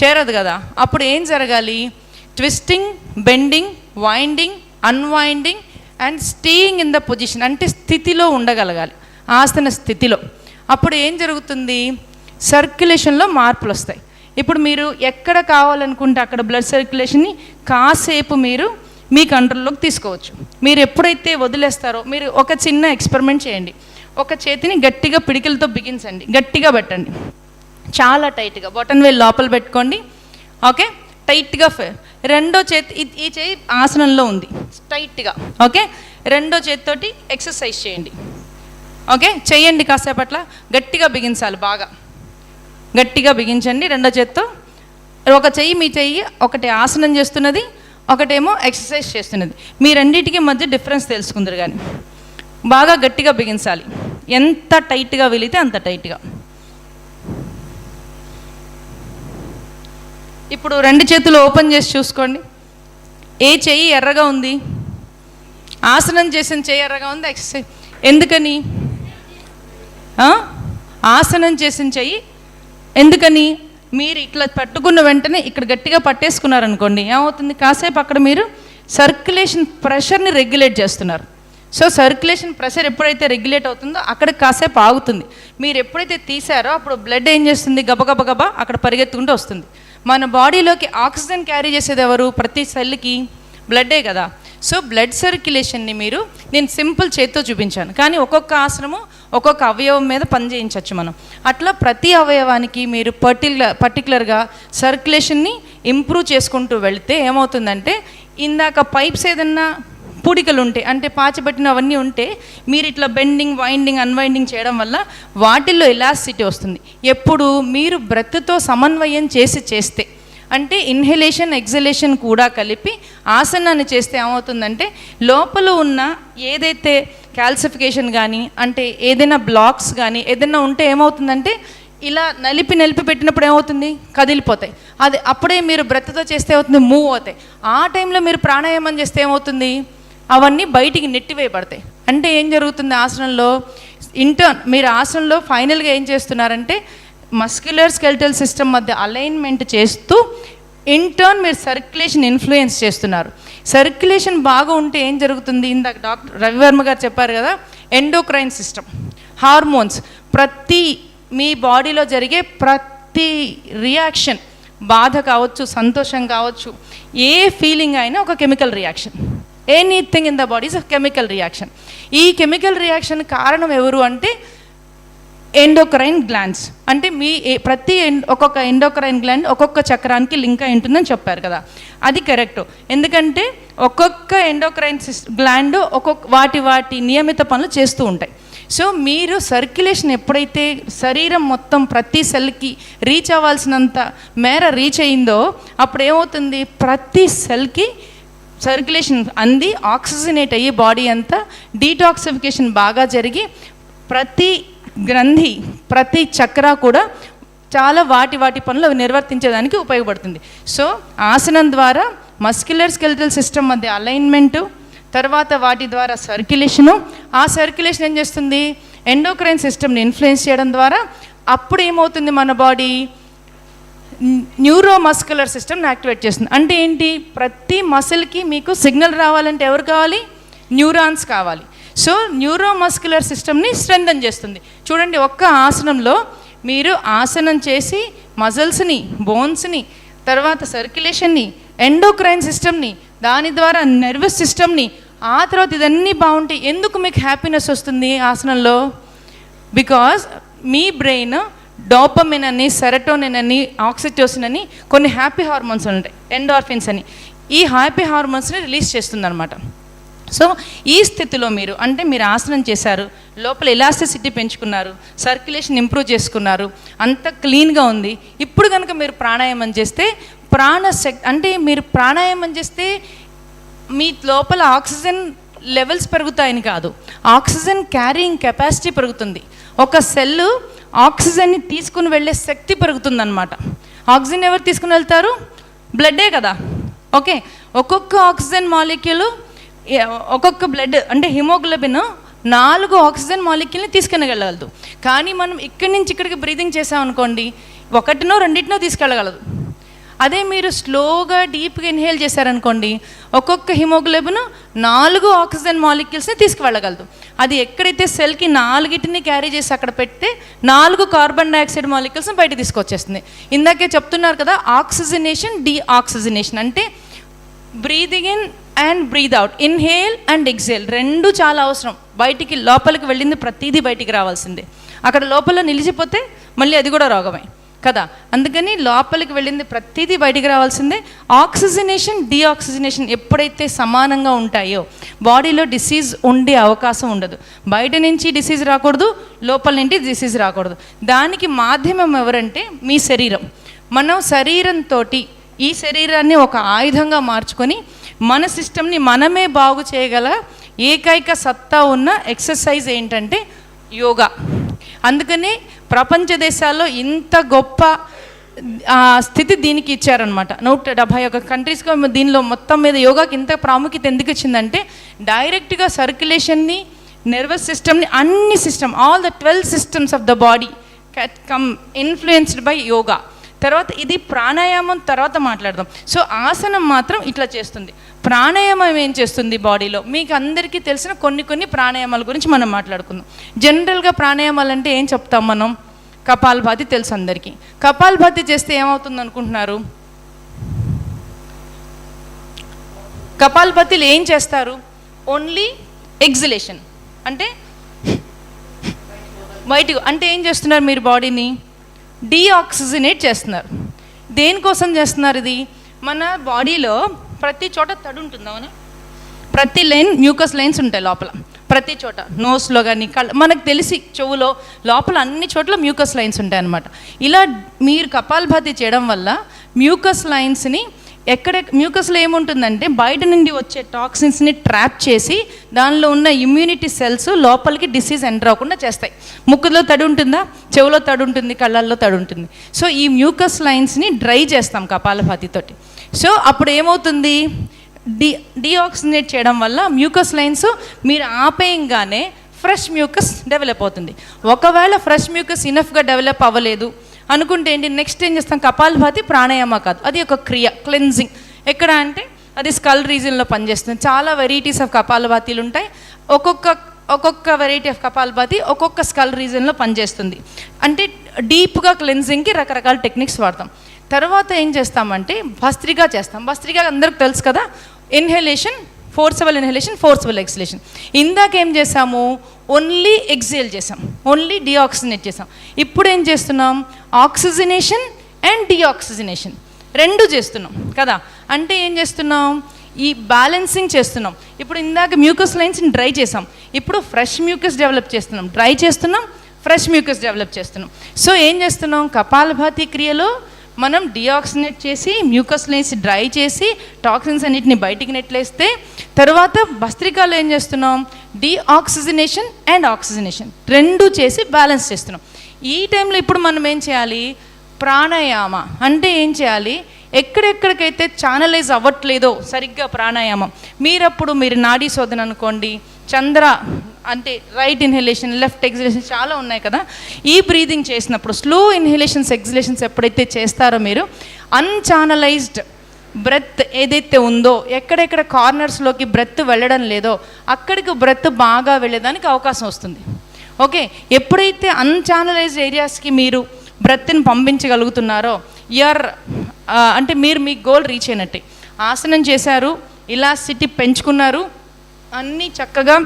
చేరదు కదా. అప్పుడు ఏం జరగాలి? Twisting, bending, winding, unwinding, and staying in the position, అంటే స్థితిలో ఉండగలగాలి, ఆసన స్థితిలో. అప్పుడు ఏం జరుగుతుంది, సర్క్యులేషన్లో మార్పులు వస్తాయి. ఇప్పుడు మీరు ఎక్కడ కావాలనుకుంటే అక్కడ బ్లడ్ సర్క్యులేషన్ని కాసేపు మీరు మీ కంట్రోల్లోకి తీసుకోవచ్చు. మీరు ఎప్పుడైతే వదిలేస్తారో, మీరు ఒక చిన్న ఎక్స్పెరిమెంట్ చేయండి. ఒక చేతిని గట్టిగా పిడికిలతో బిగించండి, గట్టిగా పెట్టండి, చాలా టైట్గా, బొటన్ వేలు లోపల పెట్టుకోండి. ఓకే, టైట్గా. రెండో చేతి, ఈ చేయి ఆసనంలో ఉంది టైట్గా. ఓకే, రెండో చేతితోటి ఎక్సర్సైజ్ చేయండి. ఓకే, చేయండి కాసేపట్ల, గట్టిగా బిగించాలి, బాగా గట్టిగా బిగించండి రెండో చేత్తో. ఒక చెయ్యి, మీ చెయ్యి ఒకటి ఆసనం చేస్తున్నది, ఒకటేమో ఎక్సర్సైజ్ చేస్తున్నది. మీ రెండింటికి మధ్య డిఫరెన్స్ తెలుసుకుందరు. కానీ బాగా గట్టిగా బిగించాలి, ఎంత టైట్గా వెళితే అంత టైట్గా. ఇప్పుడు రెండు చేతులు ఓపెన్ చేసి చూసుకోండి. ఏ చెయ్యి ఎర్రగా ఉంది? ఆసనం చేసిన చెయ్యి ఎర్రగా ఉంది. ఎక్సర్సైజ్ ఎందుకని? ఆసనం చేసిన చెయ్యి ఎందుకని? మీరు ఇట్లా పట్టుకున్న వెంటనే ఇక్కడ గట్టిగా పట్టేసుకున్నారనుకోండి, ఏమవుతుంది, కాసేపు అక్కడ మీరు సర్క్యులేషన్ ప్రెషర్ని రెగ్యులేట్ చేస్తున్నారు. సో సర్క్యులేషన్ ప్రెషర్ ఎప్పుడైతే రెగ్యులేట్ అవుతుందో అక్కడ కాసేపు ఆగుతుంది. మీరు ఎప్పుడైతే తీసారో అప్పుడు బ్లడ్ ఏం చేస్తుంది, గబగబా అక్కడ పరిగెత్తుకుంటూ వస్తుంది. మన బాడీలోకి ఆక్సిజన్ క్యారీ చేసేది ఎవరు? ప్రతి సెల్కి బ్లడ్డే కదా. సో బ్లడ్ సర్క్యులేషన్ని నేను సింపుల్ చేత్తో చూపించాను, కానీ ఒక్కొక్క ఆసనము ఒక్కొక్క అవయవం మీద పని చేయించవచ్చు మనం. అట్లా ప్రతి అవయవానికి మీరు పర్టికులర్గా సర్క్యులేషన్ని ఇంప్రూవ్ చేసుకుంటూ వెళితే ఏమవుతుందంటే, ఇందాక పైప్స్ ఏదన్నా పూడికలు ఉంటే, అంటే పాచిపెట్టినవన్నీ ఉంటే, మీరు ఇట్లా బెండింగ్, వైండింగ్, అన్వైండింగ్ చేయడం వల్ల వాటిల్లో ఎలాసిటీ వస్తుంది. ఎప్పుడు మీరు బ్రెత్తో సమన్వయం చేస్తే, అంటే ఇన్హలేషన్ ఎగ్జలేషన్ కూడా కలిపి ఆసనాన్ని చేస్తే ఏమవుతుందంటే, లోపల ఉన్న ఏదైతే క్యాల్సిఫికేషన్ కానీ, అంటే ఏదైనా బ్లాక్స్ కానీ ఏదైనా ఉంటే ఏమవుతుందంటే, ఇలా నలిపి పెట్టినప్పుడు ఏమవుతుంది, కదిలిపోతాయి. అది అప్పుడే మీరు బ్రెత్తో చేస్తే ఏమవుతుంది, మూవ్ అవుతాయి. ఆ టైంలో మీరు ప్రాణాయామం చేస్తే ఏమవుతుంది, అవన్నీ బయటికి నెట్టివేయబడతాయి. అంటే ఏం జరుగుతుంది ఆసనంలో, మీరు ఆసనంలో ఫైనల్గా ఏం చేస్తున్నారంటే, మస్క్యులర్ స్కెలిటల్ సిస్టమ్ మధ్య అలైన్మెంట్ చేస్తూ ఇంటర్న్ మీరు సర్క్యులేషన్ ఇన్ఫ్లుయెన్స్ చేస్తున్నారు. సర్క్యులేషన్ బాగా ఉంటే ఏం జరుగుతుంది, ఇందాక డాక్టర్ రవివర్మ గారు చెప్పారు కదా, ఎండోక్రైన్ సిస్టమ్, హార్మోన్స్, మీ బాడీలో జరిగే ప్రతి రియాక్షన్, బాధ కావచ్చు, సంతోషం కావచ్చు, ఏ ఫీలింగ్ అయినా ఒక chemical reaction. Anything in the body is a chemical reaction. ఈ కెమికల్ రియాక్షన్ కారణం ఎవరు అంటే ఎండోక్రైన్ గ్లాండ్స్. అంటే ఒక్కొక్క ఎండోక్రైన్ గ్లాండ్ ఒక్కొక్క చక్రానికి లింక్ అయి ఉంటుందని చెప్పారు కదా, అది కరెక్ట్. ఎందుకంటే ఒక్కొక్క ఎండోక్రైన్ గ్లాండ్ వాటి నియమిత పనులు చేస్తూ ఉంటాయి. సో మీరు సర్క్యులేషన్ ఎప్పుడైతే శరీరం మొత్తం ప్రతి సెల్కి రీచ్ అవ్వాల్సినంత మేర రీచ్ అయిందో, అప్పుడు ఏమవుతుంది, ప్రతి సెల్కి సర్క్యులేషన్ అంది ఆక్సిజనేట్ అయ్యి బాడీ అంతా డీటాక్సిఫికేషన్ బాగా జరిగి ప్రతి గ్రంథి, ప్రతి చక్ర కూడా చాలా వాటి పనులు నిర్వర్తించేదానికి ఉపయోగపడుతుంది. సో ఆసనం ద్వారా మస్క్యులర్ స్కెలిటల్ సిస్టమ్ మధ్య అలైన్మెంటు, తర్వాత వాటి ద్వారా సర్క్యులేషను, ఆ సర్క్యులేషన్ ఏం చేస్తుంది, ఎండోక్రైన్ సిస్టమ్ని ఇన్ఫ్లుయెన్స్ చేయడం ద్వారా అప్పుడు ఏమవుతుంది, మన బాడీ న్యూరోమస్కులర్ సిస్టమ్ని యాక్టివేట్ చేస్తుంది. అంటే ఏంటి, ప్రతి మసిల్కి మీకు సిగ్నల్ రావాలంటే ఎవరు కావాలి, న్యూరాన్స్ కావాలి. సో న్యూరోమస్కులర్ సిస్టమ్ని స్ట్రెంథన్ చేస్తుంది. చూడండి, ఒక్క ఆసనంలో మీరు ఆసనం చేసి మజిల్స్ని, బోన్స్ని, తర్వాత సర్క్యులేషన్ని, ఎండోక్రైన్ సిస్టమ్ని, దాని ద్వారా నర్వస్ సిస్టమ్ని, ఆ తర్వాత ఇదన్నీ బాగుంటాయి. ఎందుకు మీకు హ్యాపీనెస్ వస్తుంది ఆసనంలో? బికాజ్ మీ బ్రెయిన్ డోపమిన్ అని, సెరటోనిన్ అని, ఆక్సిటోసిన్ అని కొన్ని హ్యాపీ హార్మోన్స్ ఉంటాయి, ఎండార్ఫిన్స్ అని. ఈ హ్యాపీ హార్మోన్స్ని రిలీజ్ చేస్తుంది అనమాట. సో ఈ స్థితిలో మీరు ఆసనం చేశారు, లోపల ఎలాస్టిసిటీ పెంచుకున్నారు, సర్క్యులేషన్ ఇంప్రూవ్ చేసుకున్నారు, అంత క్లీన్గా ఉంది. ఇప్పుడు కనుక మీరు ప్రాణాయామం చేస్తే మీరు ప్రాణాయామం చేస్తే మీ లోపల ఆక్సిజన్ లెవెల్స్ పెరుగుతాయని కాదు, ఆక్సిజన్ క్యారీయింగ్ కెపాసిటీ పెరుగుతుంది. ఒక సెల్ ఆక్సిజన్ని తీసుకుని వెళ్ళే శక్తి పెరుగుతుందన్నమాట. ఆక్సిజన్ ఎవరు తీసుకుని వెళ్తారు? బ్లడ్డే కదా. ఓకే, ఒక్కొక్క ఆక్సిజన్ మాలిక్యూల్, ఒక్కొక్క బ్లడ్ అంటే హిమోగ్లోబిన్ 4 ఆక్సిజన్ మాలిక్యూల్ని తీసుకెళ్ళగలదు. కానీ మనం ఇక్కడి నుంచి ఇక్కడికి బ్రీదింగ్ చేసామనుకోండి, 1నో 2నో తీసుకెళ్ళగలదు. అదే మీరు స్లోగా డీప్గా ఇన్హేల్ చేశారనుకోండి, ఒక్కొక్క హిమోగ్లోబిన్ 4 ఆక్సిజన్ మాలిక్యూల్స్ని తీసుకువెళ్ళగలదు. అది ఎక్కడైతే సెల్కి 4టిని క్యారీ చేసి అక్కడ పెడితే 4 కార్బన్ డైఆక్సైడ్ మాలిక్యూల్స్ని బయట తీసుకొచ్చేస్తుంది. ఇందాకే చెప్తున్నారు కదా, ఆక్సిజనేషన్ డీఆక్సిజనేషన్ అంటే breathing in and breathe out, inhale and exhale రెండు చాలా అవసరం. బయటికి లోపలికి వెళ్ళింది ప్రతిదీ బయటికి రావాల్సిందే. అక్కడ లోపల నిలిచిపోతే మళ్ళీ అది కూడా రోగమే కదా. అందుకని లోపలికి వెళ్ళింది ప్రతిదీ బయటికి రావాల్సిందే. ఆక్సిజనేషన్ డీఆక్సిజనేషన్ ఎప్పుడైతే సమానంగా ఉంటాయో బాడీలో డిసీజ్ ఉండే అవకాశం ఉండదు. బయట నుంచి డిసీజ్ రాకూడదు, లోపల నుంచి డిసీజ్ రాకూడదు. దానికి మాధ్యమం ఎవరంటే మీ శరీరం. మనం శరీరంతో ఈ శరీరాన్ని ఒక ఆయుధంగా మార్చుకొని మన సిస్టమ్ని మనమే బాగు చేయగల ఏకైక సత్తా ఉన్న ఎక్సర్సైజ్ ఏంటంటే యోగా. అందుకని ప్రపంచ దేశాల్లో ఇంత గొప్ప స్థితి దీనికి ఇచ్చారనమాట. 171 కంట్రీస్గా దీనిలో మొత్తం మీద యోగాకి ఇంత ప్రాముఖ్యత ఎందుకు ఇచ్చిందంటే డైరెక్ట్గా సర్క్యులేషన్ని, నర్వస్ సిస్టమ్ని, అన్ని system, all the 12 systems of the body come influenced by yoga. తర్వాత ఇది ప్రాణాయామం తర్వాత మాట్లాడదాం. సో ఆసనం మాత్రం ఇట్లా చేస్తుంది. ప్రాణాయామం ఏం చేస్తుంది బాడీలో మీకు అందరికీ తెలిసిన కొన్ని ప్రాణాయామాల గురించి మనం మాట్లాడుకుందాం. జనరల్గా ప్రాణాయామాలు అంటే ఏం చెప్తాం మనం? కపాలభాతి తెలుసు అందరికీ. కపాలభాతి చేస్తే ఏమవుతుంది అనుకుంటున్నారు? కపాలభాతిలో ఏం చేస్తారు? ఓన్లీ ఎగ్జిలేషన్ అంటే బయటకు అంటే ఏం చేస్తున్నారు? మీరు బాడీని డీఆక్సిజనేట్ చేస్తున్నారు. దేనికోసం చేస్తున్నారు ఇది? మన బాడీలో ప్రతి చోట తడి ఉంటుంది, అవునా? ప్రతి లైన్ మ్యూకస్ లైన్స్ ఉంటాయి లోపల, ప్రతి చోట నోస్లో కానీ మనకు తెలిసి చెవులో లోపల అన్ని చోట్ల మ్యూకస్ లైన్స్ ఉంటాయి అన్నమాట. ఇలా మీరు కపాలభాతి చేయడం వల్ల మ్యూకస్ లైన్స్ని ఎక్కడ మ్యూకస్లో ఏముంటుందంటే బయట నుండి వచ్చే టాక్సిన్స్ని ట్రాప్ చేసి దానిలో ఉన్న ఇమ్యూనిటీ సెల్స్ లోపలికి డిసీజ్ ఎంటర్ అవ్వకుండా చేస్తాయి. ముక్కులో తడి ఉంటుందా, చెవులో తడి ఉంటుంది, కళ్ళల్లో తడి ఉంటుంది. సో ఈ మ్యూకస్ లైన్స్ని డ్రై చేస్తాం కపాలభాతితోటి. సో అప్పుడు ఏమవుతుంది? డీఆక్సిజనేట్ చేయడం వల్ల మ్యూకస్ లైన్స్ మీరు ఆపేయంగానే ఫ్రెష్ మ్యూకస్ డెవలప్ అవుతుంది. ఒకవేళ ఫ్రెష్ మ్యూకస్ ఇనఫ్గా డెవలప్ అవ్వలేదు అనుకుంటే ఏంటి? నెక్స్ట్ ఏం చేస్తాం? కపాలభాతి ప్రాణాయామ కాదు, అది ఒక క్రియ, క్లెన్జింగ్. ఎక్కడ అంటే అది స్కల్ రీజన్లో పనిచేస్తుంది. చాలా వెరైటీస్ ఆఫ్ కపాలభాతీలు ఉంటాయి. ఒక్కొక్క వెరైటీ ఆఫ్ కపాలభాతి ఒక్కొక్క స్కల్ రీజన్లో పనిచేస్తుంది. అంటే డీప్గా క్లెన్జింగ్కి రకరకాల టెక్నిక్స్ వాడతాం. తర్వాత ఏం చేస్తామంటే భస్త్రికా చేస్తాం. భస్త్రికా అందరికి తెలుసు కదా, ఇన్హలేషన్, ఫోర్సబుల్ ఇన్హలేషన్, ఫోర్సబుల్ ఎక్స్లేషన్. ఇందాక ఏం చేసాము? ఓన్లీ ఎక్సేల్ చేసాం, ఓన్లీ డీఆక్సిజనేట్ చేసాం. ఇప్పుడు ఏం చేస్తున్నాం? ఆక్సిజనేషన్ అండ్ డీఆక్సిజనేషన్ రెండు చేస్తున్నాం కదా. అంటే ఏం చేస్తున్నాం? ఈ బ్యాలెన్సింగ్ చేస్తున్నాం. ఇప్పుడు ఇందాక మ్యూకస్ లైన్స్ని డ్రై చేసాం, ఇప్పుడు ఫ్రెష్ మ్యూకస్ డెవలప్ చేస్తున్నాం. డ్రై చేస్తున్నాం, ఫ్రెష్ మ్యూకస్ డెవలప్ చేస్తున్నాం. సో ఏం చేస్తున్నాం? కపాలభాతి క్రియలో మనం డీఆక్సిజనేట్ చేసి మ్యూకస్ లైన్స్ డ్రై చేసి టాక్సిన్స్ అన్నిటిని బయటికి నెట్లేస్తే, తర్వాత భస్త్రికాలో ఏం చేస్తున్నాం? డీఆక్సిజనేషన్ అండ్ ఆక్సిజనేషన్ రెండు చేసి బ్యాలెన్స్ చేస్తున్నాం. ఈ టైంలో ఇప్పుడు మనం ఏం చేయాలి? ప్రాణాయామ అంటే ఏం చేయాలి? ఎక్కడెక్కడికైతే ఛానలైజ్ అవ్వట్లేదో సరిగ్గా ప్రాణాయామం, మీరు నాడీ శోధన అనుకోండి, చంద్ర అంటే రైట్ ఇన్హలేషన్, లెఫ్ట్ ఎగ్జిలేషన్ చాలా ఉన్నాయి కదా. ఈ బ్రీదింగ్ చేసినప్పుడు స్లో ఇన్హలేషన్స్, ఎగ్జిలేషన్స్ ఎప్పుడైతే చేస్తారో మీరు అన్ఛానలైజ్డ్ బ్రెత్ ఏదైతే ఉందో, ఎక్కడెక్కడ కార్నర్స్లోకి బ్రెత్ వెళ్ళడం లేదో అక్కడికి బ్రెత్ బాగా వెళ్ళేదానికి అవకాశం వస్తుంది. ఓకే, ఎప్పుడైతే అన్ఛానలైజ్డ్ ఏరియాస్కి మీరు బ్రెత్ని పంపించగలుగుతున్నారో అంటే మీరు మీ గోల్ రీచ్ అయినట్టే. ఆసనం చేశారు, ఇలాసిటీ పెంచుకున్నారు, అన్నీ చక్కగా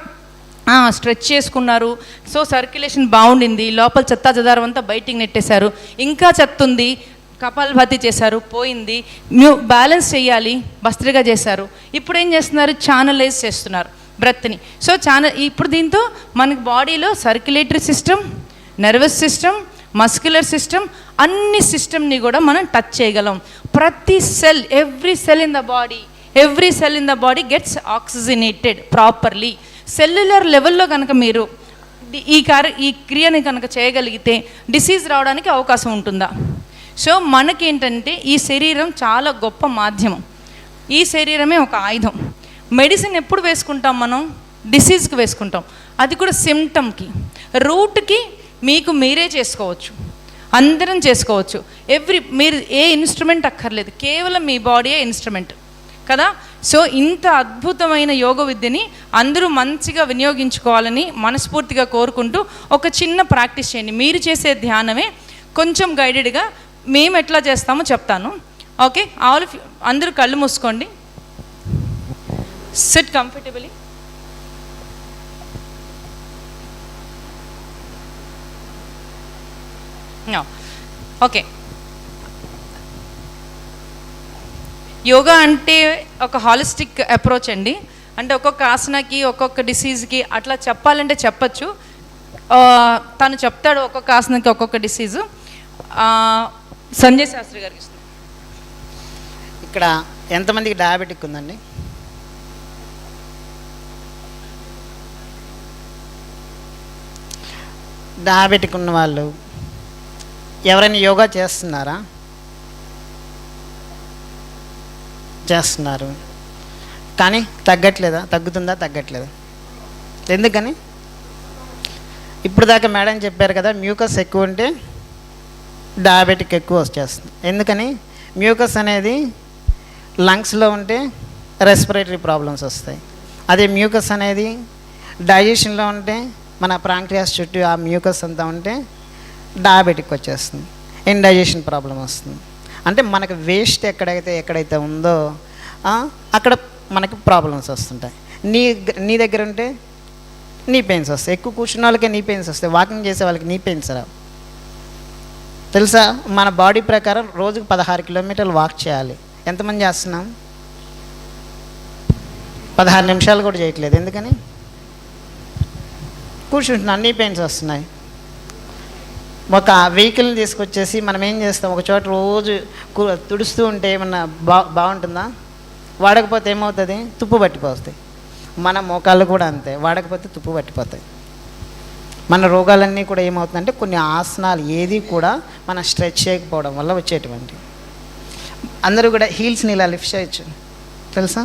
స్ట్రెచ్ చేసుకున్నారు. సో సర్క్యులేషన్ బాగుండింది, లోపల చెత్తా చెదారం అంతా బయటికి నెట్టేశారు. ఇంకా చెత్త ఉంది, కపాలభాతి చేశారు, పోయింది. బ్యాలెన్స్ చేయాలి, భస్త్రిగా చేశారు. ఇప్పుడు ఏం చేస్తున్నారు? ఛానలైజ్ చేస్తున్నారు బ్రెత్ని. సో ఇప్పుడు దీంతో మనకి బాడీలో circulatory system, nervous system, muscular system, అన్ని సిస్టమ్ని కూడా మనం టచ్ చేయగలం. ప్రతి cell, every cell in the body gets oxygenated properly. Cellular లెవెల్లో కనుక మీరు ఈ క్రియని కనుక చేయగలిగితే డిసీజ్ రావడానికి అవకాశం ఉంటుందా? సో మనకేంటంటే ఈ శరీరం చాలా గొప్ప మాధ్యమం, ఈ శరీరమే ఒక ఆయుధం. మెడిసిన్ ఎప్పుడు వేసుకుంటాం మనం? డిసీజ్కి వేసుకుంటాం, అది కూడా సిమ్టమ్కి. రూట్కి మీకు మీరే చేసుకోవచ్చు, అందరం చేసుకోవచ్చు. మీరు ఏ ఇన్స్ట్రుమెంట్ అక్కర్లేదు, కేవలం మీ బాడీయే ఇన్స్ట్రుమెంట్. కదా. సో ఇంత అద్భుతమైన యోగ విద్యని అందరూ మంచిగా వినియోగించుకోవాలని మనస్ఫూర్తిగా కోరుకుంటూ ఒక చిన్న ప్రాక్టీస్ చేయండి. మీరు చేసే ధ్యానమే కొంచెం గైడెడ్గా మేము ఎట్లా చేస్తామో చెప్తాను. ఓకే, ఆల్ ఆఫ్ యూ అందరూ కళ్ళు మూసుకోండి. SIT comfortably. ఓకే, యోగా అంటే ఒక హాలిస్టిక్ అప్రోచ్ అండి. అంటే ఒక్కొక్క ఆసనకి ఒక్కొక్క డిసీజ్కి అట్లా చెప్పాలంటే చెప్పచ్చు. తను చెప్తాడు ఒక్కొక్క ఆసనకి ఒక్కొక్క డిసీజు. సంజయ్ శాస్త్రి గారికి ఇస్తాను. ఇక్కడ ఎంతమందికి డయాబెటిక్ ఉందండి? డయాబెటిక్ ఉన్న వాళ్ళు ఎవరైనా యోగా చేస్తున్నారా? చేస్తున్నారు, కానీ తగ్గట్లేదా? తగ్గుతుందా? తగ్గట్లేదా? ఎందుకని? ఇప్పుడు దాకా మేడం చెప్పారు కదా, మ్యూకస్ ఎక్కువ ఉంటే డయాబెటిక్ ఎక్కువ వచ్చేస్తుంది. ఎందుకని? మ్యూకస్ అనేది లంగ్స్లో ఉంటే రెస్పిరేటరీ ప్రాబ్లమ్స్ వస్తాయి. అదే మ్యూకస్ అనేది డైజెషన్లో ఉంటే మన ప్రాంక్రియాస్ చుట్టూ ఆ మ్యూకస్ అంతా ఉంటే డయాబెటిక్ వచ్చేస్తుంది, ఇండైజెషన్ ప్రాబ్లం వస్తుంది. అంటే మనకు వేస్ట్ ఎక్కడైతే ఉందో అక్కడ మనకి ప్రాబ్లమ్స్ వస్తుంటాయి. నీ దగ్గర ఉంటే నీ పెయిన్స్ వస్తాయి. ఎక్కువ కూర్చున్న వాళ్ళకే నీ పెయిన్స్ వస్తాయి, వాకింగ్ చేసే వాళ్ళకి నీ పెయిన్స్ రావు. తెలుసా? మన బాడీ ప్రకారం రోజుకు 16 కిలోమీటర్లు వాక్ చేయాలి. ఎంతమంది చేస్తున్నాం? 16 నిమిషాలు కూడా చేయట్లేదు. ఎందుకని? కూర్చుంటున్నాను, నీ పెయిన్స్ వస్తున్నాయి. ఒక వెహికల్ని తీసుకొచ్చేసి మనం ఏం చేస్తాం, ఒక చోట రోజు తుడుస్తూ ఉంటే ఏమన్నా బాగుంటుందా? వాడకపోతే ఏమవుతుంది? తుప్పు పట్టిపోతాయి. మన మోకాళ్ళు కూడా అంతే, వాడకపోతే తుప్పు పట్టిపోతాయి. మన రోగాలన్నీ కూడా ఏమవుతుందంటే కొన్ని ఆసనాలు ఏది కూడా మనం స్ట్రెచ్ చేయకపోవడం వల్ల వచ్చేటువంటి. అందరూ కూడా హీల్స్ని ఇలా లిఫ్ట్ చేయొచ్చు, తెలుసా?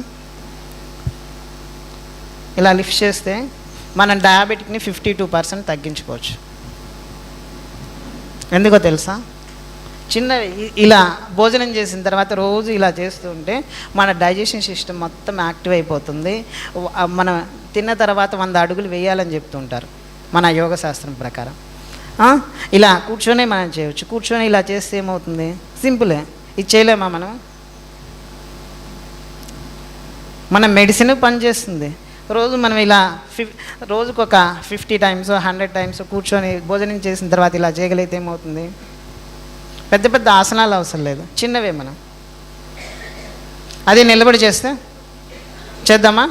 ఇలా లిఫ్ట్ చేస్తే మనం డయాబెటిక్ని 52% తగ్గించుకోవచ్చు. ఎందుకో తెలుసా? చిన్న ఇలా భోజనం చేసిన తర్వాత రోజు ఇలా చేస్తూ ఉంటే మన డైజెషన్ సిస్టమ్ మొత్తం యాక్టివ్ అయిపోతుంది. మనం తిన్న తర్వాత 100 అడుగులు వేయాలని చెప్తుంటారు మన యోగ శాస్త్రం ప్రకారం. ఇలా కూర్చొని మనం చేయవచ్చు. కూర్చొని ఇలా చేస్తే ఏమవుతుంది? సింపులే. ఇది చేయలేమా మనం? మన మెడిసిన్ పనిచేస్తుంది. రోజు మనం ఇలా రోజుకు ఒక 50 టైమ్స్ 100 టైమ్స్ కూర్చొని భోజనం చేసిన తర్వాత ఇలా చేయగలిగితే ఏమవుతుంది? పెద్ద పెద్ద ఆసనాలు అవసరం లేదు, చిన్నవే. మనం అదే నిలబడి చేస్తే చేద్దామా?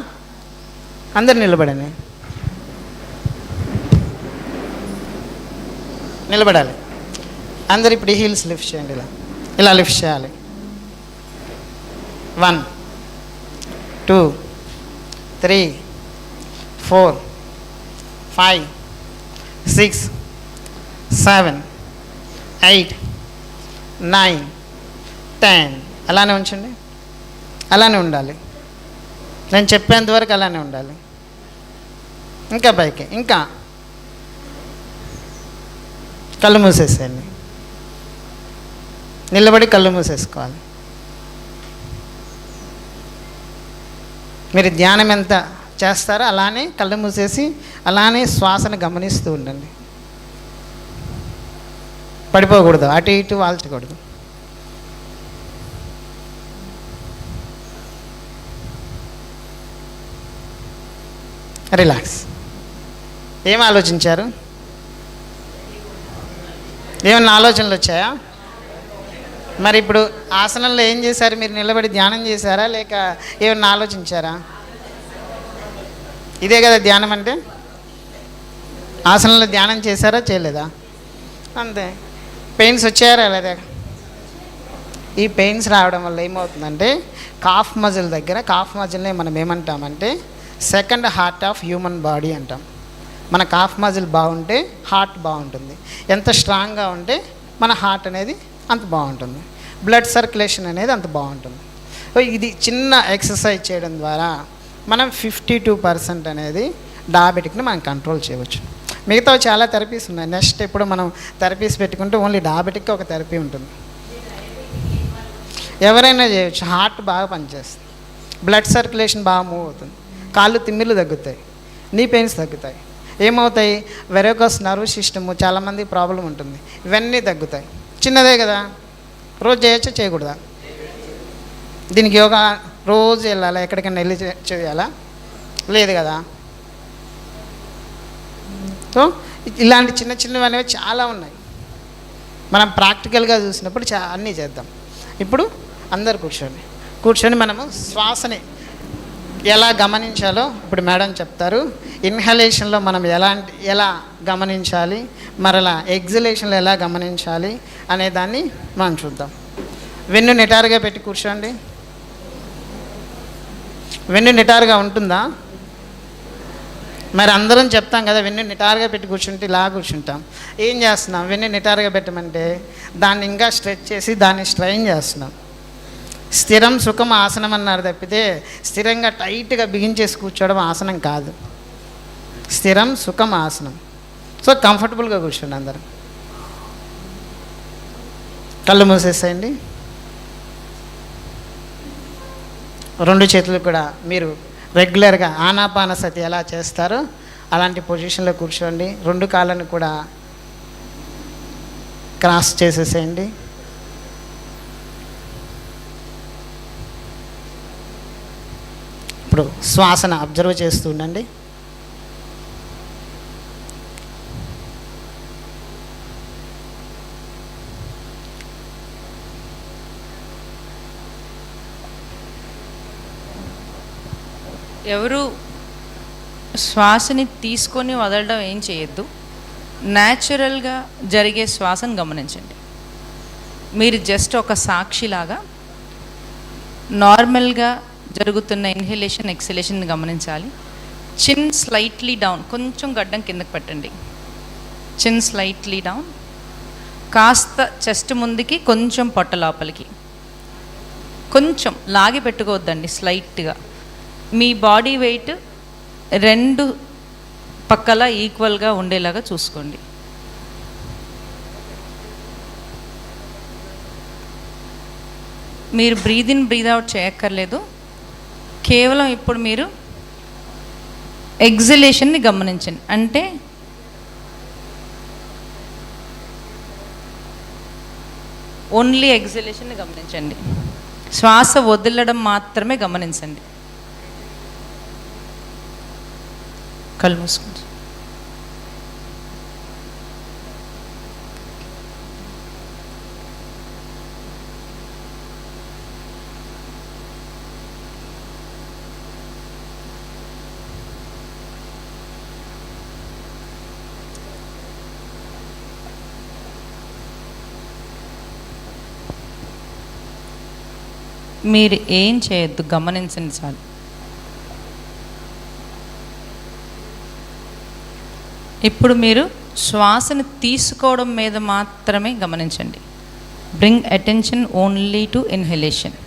అందరు నిలబడండి, నిలబడాలి అందరు. ఇప్పుడు హీల్స్ లిఫ్ట్ చేయండి, ఇలా లిఫ్ట్ చేయాలి. 1 2 3 4 5 6 7 8 9 10. అలానే ఉంచండి, అలానే ఉండాలి. నేను చెప్పేంత వరకు అలానే ఉండాలి. ఇంకా పైకి, ఇంకా కళ్ళు మూసేసేయండి. నిలబడి కళ్ళు మూసేసుకోవాలి. మీరు ధ్యానం ఎంత చేస్తారో అలానే కళ్ళు మూసేసి అలానే శ్వాసను గమనిస్తూ ఉండండి. పడిపోకూడదు, అటు ఇటు వాల్చకూడదు. రిలాక్స్. ఏం ఆలోచించారు? ఏమన్నా ఆలోచనలు వచ్చాయా? మరి ఇప్పుడు ఆసనంలో ఏం చేశారు? మీరు నిలబడి ధ్యానం చేశారా లేక ఏమన్నా ఆలోచించారా? ఇదే కదా ధ్యానం అంటే. ఆసనంలో ధ్యానం చేశారా చేయలేదా? అంతే. పెయిన్స్ వచ్చారా లేదా? ఈ పెయిన్స్ రావడం వల్ల ఏమవుతుందంటే కాఫ్ మజిల్ దగ్గర, కాఫ్ మజిల్ని మనం ఏమంటామంటే second heart of human body అంటాం. మన కాఫ్ మజిల్ బాగుంటే హార్ట్ బాగుంటుంది. ఎంత స్ట్రాంగ్గా ఉంటే మన హార్ట్ అనేది అంత బాగుంటుంది. బ్లడ్ సర్క్యులేషన్ అనేది అంత బాగుంటుంది. ఇది చిన్న ఎక్సర్సైజ్ చేయడం ద్వారా మనం 52% అనేది డయాబెటిక్ని మనం కంట్రోల్ చేయవచ్చు. మిగతా చాలా థెరపీస్ ఉన్నాయి. నెక్స్ట్ ఎప్పుడు మనం థెరపీస్ పెట్టుకుంటే ఓన్లీ డయాబెటిక్ ఒక థెరపీ ఉంటుంది. ఎవరైనా చేయవచ్చు. హార్ట్ బాగా పనిచేస్తుంది. బ్లడ్ సర్క్యులేషన్ బాగా మూవ్ అవుతుంది, కాళ్ళు తిమ్మిర్లు తగ్గుతాయి, నీ పెయిన్స్ తగ్గుతాయి. ఏమవుతాయి, వెరోకస్ నర్వ్ సిస్టమ్ చాలామంది ప్రాబ్లం ఉంటుంది, ఇవన్నీ తగ్గుతాయి. చిన్నదే కదా, రోజు చేయొచ్చా చేయకూడదా? దీనికి యోగా రోజు వెళ్ళాలా, ఎక్కడికైనా వెళ్ళి చేయాలా? లేదు కదా. సో ఇలాంటి చిన్న చిన్నవి అనేవి చాలా ఉన్నాయి, మనం ప్రాక్టికల్గా చూసినప్పుడు అన్నీ చేద్దాం. ఇప్పుడు అందరు కూర్చొని మనము శ్వాసని ఎలా గమనించాలో ఇప్పుడు మేడం చెప్తారు. ఇన్హలేషన్లో మనం ఎలా గమనించాలి, మరలా ఎగ్జలేషన్లో ఎలా గమనించాలి అనే దాన్ని మనం చూద్దాం. వెన్ను నిటారుగా పెట్టి కూర్చోండి. వెన్ను నిటారుగా ఉంటుందా? మరి అందరం చెప్తాం కదా, వెన్ను నిటారుగా పెట్టి కూర్చుంటే ఇలా కూర్చుంటాం. ఏం చేస్తున్నాం? వెన్ను నిటారుగా పెట్టమంటే దాన్ని ఇంకా స్ట్రెచ్ చేసి దాన్ని స్ట్రైన్ చేస్తున్నాం. స్థిరం సుఖం ఆసనం అన్నారు తప్పితే స్థిరంగా టైట్గా బిగించేసి కూర్చోవడం ఆసనం కాదు. స్థిరం సుఖం ఆసనం. సో కంఫర్టబుల్గా కూర్చోండి. అందరూ కళ్ళు మూసేసేయండి. రెండు చేతులు కూడా మీరు రెగ్యులర్గా ఆనాపానసతి ఎలా చేస్తారో అలాంటి పొజిషన్లో కూర్చోండి. రెండు కాళ్ళను కూడా క్రాస్ చేసేసేయండి. ఇప్పుడు శ్వాసను అబ్జర్వ్ చేస్తూ ఉండండి. ఎవరు శ్వాసని తీసుకొని వదలడం ఏం చేయొద్దు, న్యాచురల్గా జరిగే శ్వాసను గమనించండి. మీరు జస్ట్ ఒక సాక్షిలాగా నార్మల్గా జరుగుతున్న ఇన్హలేషన్ ఎక్సలేషన్ గమనించాలి. చిన్ స్లైట్లీ డౌన్, కొంచెం గడ్డం కిందకి పెట్టండి. చిన్ స్లైట్లీ డౌన్, కాస్త చెస్ట్ ముందుకి, కొంచెం పొట్ట లోపలికి, కొంచెం లాగి పెట్టుకోవద్దండి, స్లైట్గా. మీ బాడీ వెయిట్ రెండు పక్కల ఈక్వల్గా ఉండేలాగా చూసుకోండి. మీరు బ్రీద్ ఇన్ బ్రీద్ అవుట్ చేయక్కర్లేదు, కేవలం ఇప్పుడు మీరు ఎగ్జలేషన్ని గమనించండి. అంటే ఓన్లీ ఎగ్జలేషన్ని గమనించండి, శ్వాస వదలడం మాత్రమే గమనించండి. కళ్ళు మూసుకోండి. మీరు ఏం చేయొద్దు, గమనించండి చాలు. ఇప్పుడు మీరు శ్వాసను తీసుకోవడం మీద మాత్రమే గమనించండి. Bring attention only to inhalation.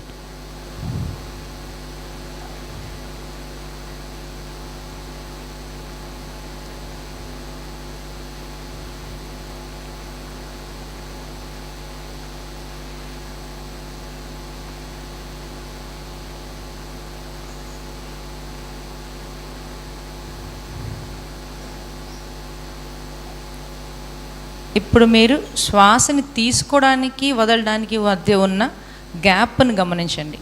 ఇప్పుడు మీరు శ్వాసని తీసుకోవడానికి వదలడానికి మధ్య ఉన్న గ్యాప్ను గమనించండి.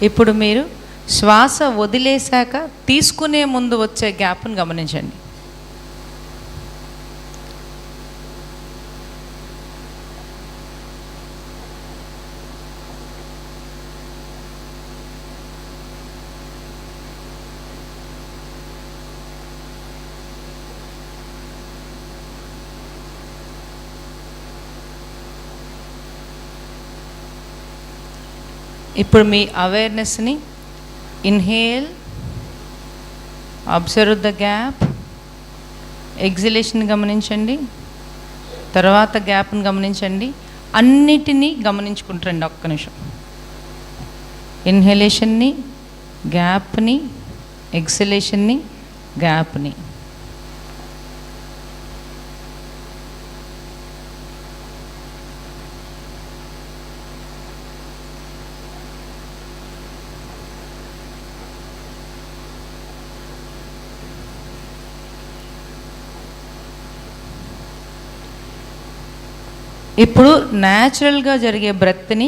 ఇప్పుడు మీరు శ్వాస వదిలేశాక తీసుకునే ముందు వచ్చే గ్యాప్ను గమనించండి. ఇప్పుడు మీ అవేర్నెస్ని ఇన్హేల్, అబ్జర్వ్ ద గ్యాప్, ఎగ్జిలేషన్ గమనించండి, తర్వాత గ్యాప్ని గమనించండి. అన్నిటినీ గమనించుకుంటారండి. ఒక్క నిమిషం. ఇన్హలేషన్ని, గ్యాప్ని, ఎక్సలేషన్ని, గ్యాప్ని. ఇప్పుడు న్యాచురల్గా జరిగే బ్రెత్ని,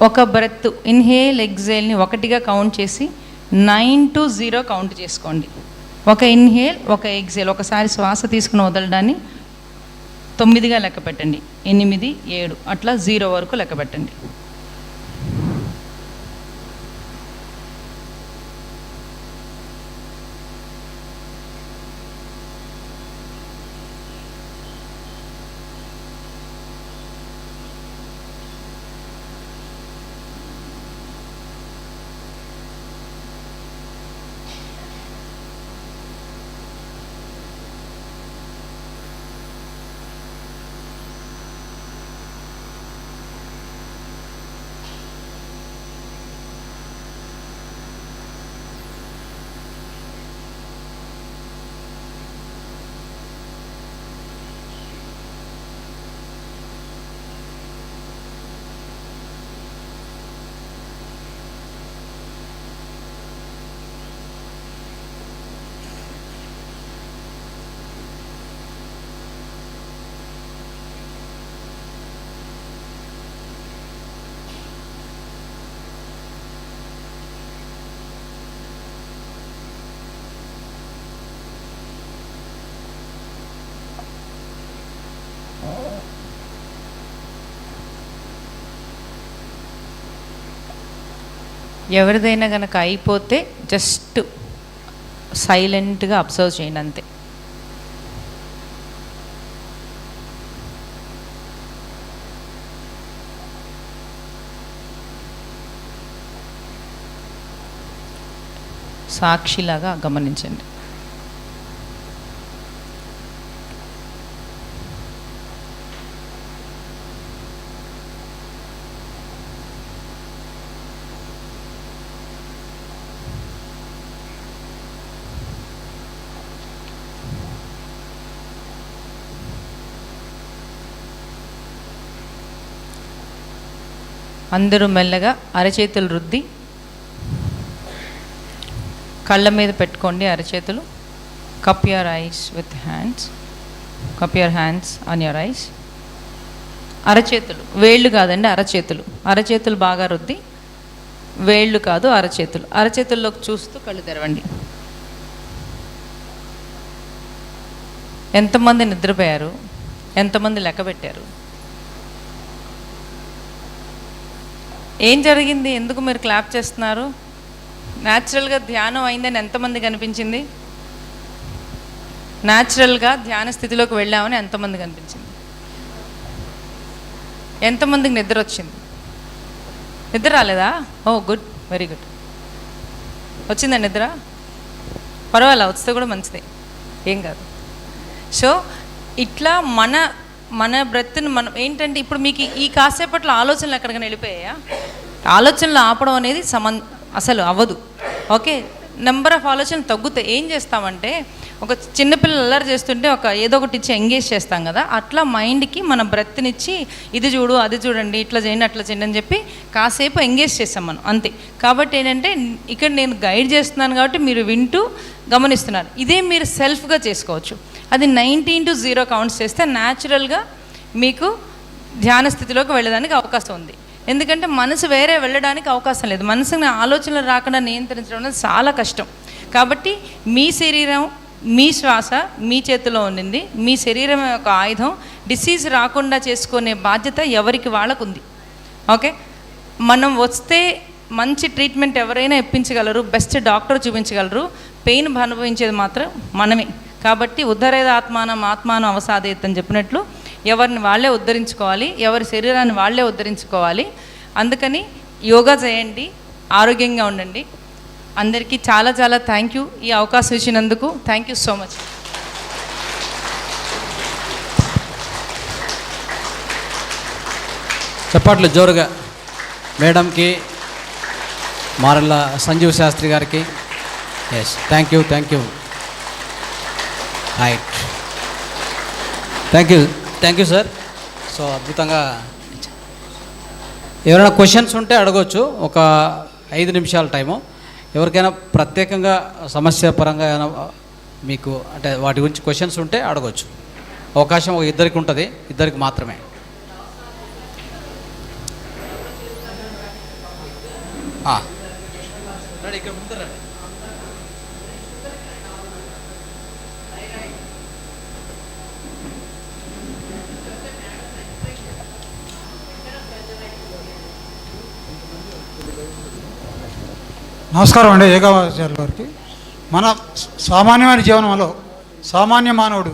ఒక బ్రెత్ ఇన్హేల్ ఎగ్జేల్ని ఒకటిగా కౌంట్ చేసి 9 to 0 కౌంట్ చేసుకోండి. ఒక ఇన్హేల్, ఒక ఎగ్జేల్. ఒకసారి శ్వాస తీసుకుని వదలడాన్ని 9గా లెక్క పెట్టండి. 8, 7 అట్లా 0 వరకు లెక్క పెట్టండి. ఎవరిదైనా కనుక అయిపోతే జస్ట్ సైలెంట్గా అబ్జర్వ్ చేయండి అంతే. సాక్షిలాగా గమనించండి. అందరూ మెల్లగా అరచేతులు రుద్ది కళ్ళ మీద పెట్టుకోండి. అరచేతులు. Cup your eyes with hands. Cup your hands on your eyes. అరచేతులు, వేళ్ళు కాదండి, అరచేతులు. అరచేతులు బాగా రుద్ది, వేళ్ళు కాదు అరచేతులు. అరచేతుల్లోకి చూస్తూ కళ్ళు తెరవండి. ఎంతమంది నిద్రపోయారు? ఎంతమంది లెక్క పెట్టారు? ఏం జరిగింది? ఎందుకు మీరు క్లాప్ చేస్తున్నారు? న్యాచురల్గా ధ్యానం అయిందని ఎంతమంది కనిపించింది? న్యాచురల్గా ధ్యాన స్థితిలోకి వెళ్ళామని ఎంతమంది కనిపించింది? ఎంతమందికి నిద్ర వచ్చింది? నిద్ర రాలేదా? ఓ గుడ్, వెరీ గుడ్. వచ్చిందా నిద్ర? పర్వాలేదు, వస్తే కూడా మంచిదే, ఏం కాదు. సో ఇట్లా మన బ్రెత్ని మనం ఏంటంటే, ఇప్పుడు మీకు ఈ కాసేపట్లో ఆలోచనలు ఎక్కడికైనా వెళ్ళిపోయాయా? ఆలోచనలు ఆపడం అనేది అసలు అవ్వదు. ఓకే, నెంబర్ ఆఫ్ ఆలోచనలు తగ్గుతాయి. ఏం చేస్తామంటే, ఒక చిన్నపిల్లలు అల్లరి చేస్తుంటే ఏదో ఒకటి ఇచ్చి ఎంగేజ్ చేస్తాం కదా, అట్లా మైండ్కి మన బ్రెత్నిచ్చి ఇది చూడు, అది చూడండి, ఇట్లా చేయండి, అట్లా చేయండి అని చెప్పి కాసేపు ఎంగేజ్ చేస్తాం మనం, అంతే. కాబట్టి ఏంటంటే, ఇక్కడ నేను గైడ్ చేస్తున్నాను కాబట్టి మీరు వింటూ గమనిస్తున్నారు. ఇదే మీరు సెల్ఫ్గా చేసుకోవచ్చు. అది 19 to 0 కౌంట్స్ చేస్తే న్యాచురల్గా మీకు ధ్యాన స్థితిలోకి వెళ్ళడానికి అవకాశం ఉంది. ఎందుకంటే మనసు వేరే వెళ్ళడానికి అవకాశం లేదు. మనసుని ఆలోచనలు రాకుండా నియంత్రించడం అనేది చాలా కష్టం. కాబట్టి మీ శరీరం, మీ శ్వాస మీ చేతిలో ఉండింది. మీ శరీరం యొక్క ఆయుధం. డిసీజ్ రాకుండా చేసుకునే బాధ్యత ఎవరికి వాళ్ళకు ఉంది. ఓకే, మనం వస్తే మంచి ట్రీట్మెంట్ ఎవరైనా ఇప్పించగలరు, బెస్ట్ డాక్టర్ చూపించగలరు. పెయిన్ అనుభవించేది మాత్రం మనమే. కాబట్టి ఉద్ధరేద ఆత్మానం అవసాదేత్ అని చెప్పినట్లు ఎవరిని వాళ్ళే ఉద్ధరించుకోవాలి, ఎవరి శరీరాన్ని వాళ్ళే ఉద్ధరించుకోవాలి. అందుకని యోగా చేయండి, ఆరోగ్యంగా ఉండండి. అందరికీ చాలా చాలా థ్యాంక్ యూ ఈ అవకాశం ఇచ్చినందుకు. Thank you so much. చప్పట్లు జోరుగా మేడంకి, మారల్ల సంజీవ్ శాస్త్రి గారికి. Yes, thank you right, thank you sir. So అద్భుతంగా. ఎవరైనా క్వశ్చన్స్ ఉంటే అడగవచ్చు. ఒక 5 నిమిషాల టైము. ఎవరికైనా ప్రత్యేకంగా సమస్య పరంగా ఏమైనా మీకు అంటే వాటి గురించి క్వశ్చన్స్ ఉంటే అడగవచ్చు. అవకాశం ఒక ఇద్దరికి ఉంటుంది, ఇద్దరికి మాత్రమే. ఇక్కడ ముందర రండి. నమస్కారం అండి ఏకాచార్యుల గారికి. మన సామాన్యమైన జీవనంలో సామాన్య మానవుడు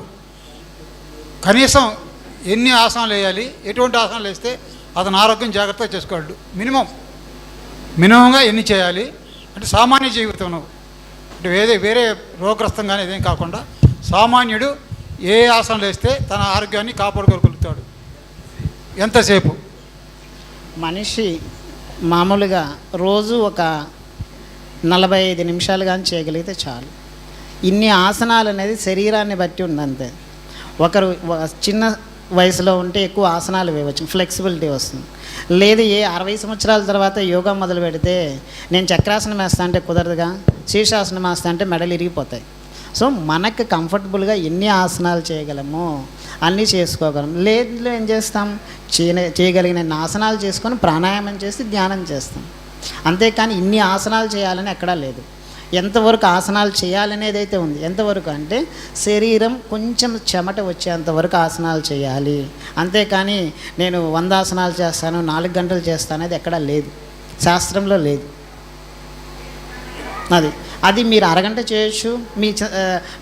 కనీసం ఎన్ని ఆసనాలు వేయాలి, ఎటువంటి ఆసనాలు వేస్తే అతను ఆరోగ్యం జాగ్రత్తగా చేసుకోగలడు, మినిమంగా ఎన్ని చేయాలి అంటే సామాన్య జీవితంలో అంటే వేరే రోగగ్రస్తం కానీ ఏదేం కాకుండా సామాన్యుడు ఏ ఆసనాలు వేస్తే తన ఆరోగ్యాన్ని కాపాడుకోగలుగుతాడు, ఎంతసేపు? మనిషి మామూలుగా రోజు ఒక 45 నిమిషాలు కానీ చేయగలిగితే చాలు. ఇన్ని ఆసనాలు అనేది శరీరాన్ని బట్టి ఉందంతే. ఒకరు చిన్న వయసులో ఉంటే ఎక్కువ ఆసనాలు వేయవచ్చు, ఫ్లెక్సిబిలిటీ వస్తుంది. లేదు 60 సంవత్సరాల తర్వాత యోగా మొదలు పెడితే నేను చక్రాసనం వేస్తా అంటే కుదరదుగా, శీర్షాసనం వేస్తా అంటే మెడలు ఇరిగిపోతాయి. సో మనకు కంఫర్టబుల్గా ఎన్ని ఆసనాలు చేయగలమో అన్నీ చేసుకోగలం. లేదు ఏం చేస్తాం, చేయగలిగిన ఆసనాలు చేసుకొని ప్రాణాయామం చేసి ధ్యానం చేస్తాం. అంతేకాని ఇన్ని ఆసనాలు చేయాలని ఎక్కడా లేదు. ఎంతవరకు ఆసనాలు చేయాలనేది అయితే ఉంది. ఎంతవరకు అంటే శరీరం కొంచెం చెమట వచ్చేంతవరకు ఆసనాలు చేయాలి. అంతేకాని నేను 100 ఆసనాలు చేస్తాను, 4 గంటలు చేస్తాను అనేది ఎక్కడా లేదు, శాస్త్రంలో లేదు. అది మీరు అరగంట చేయొచ్చు,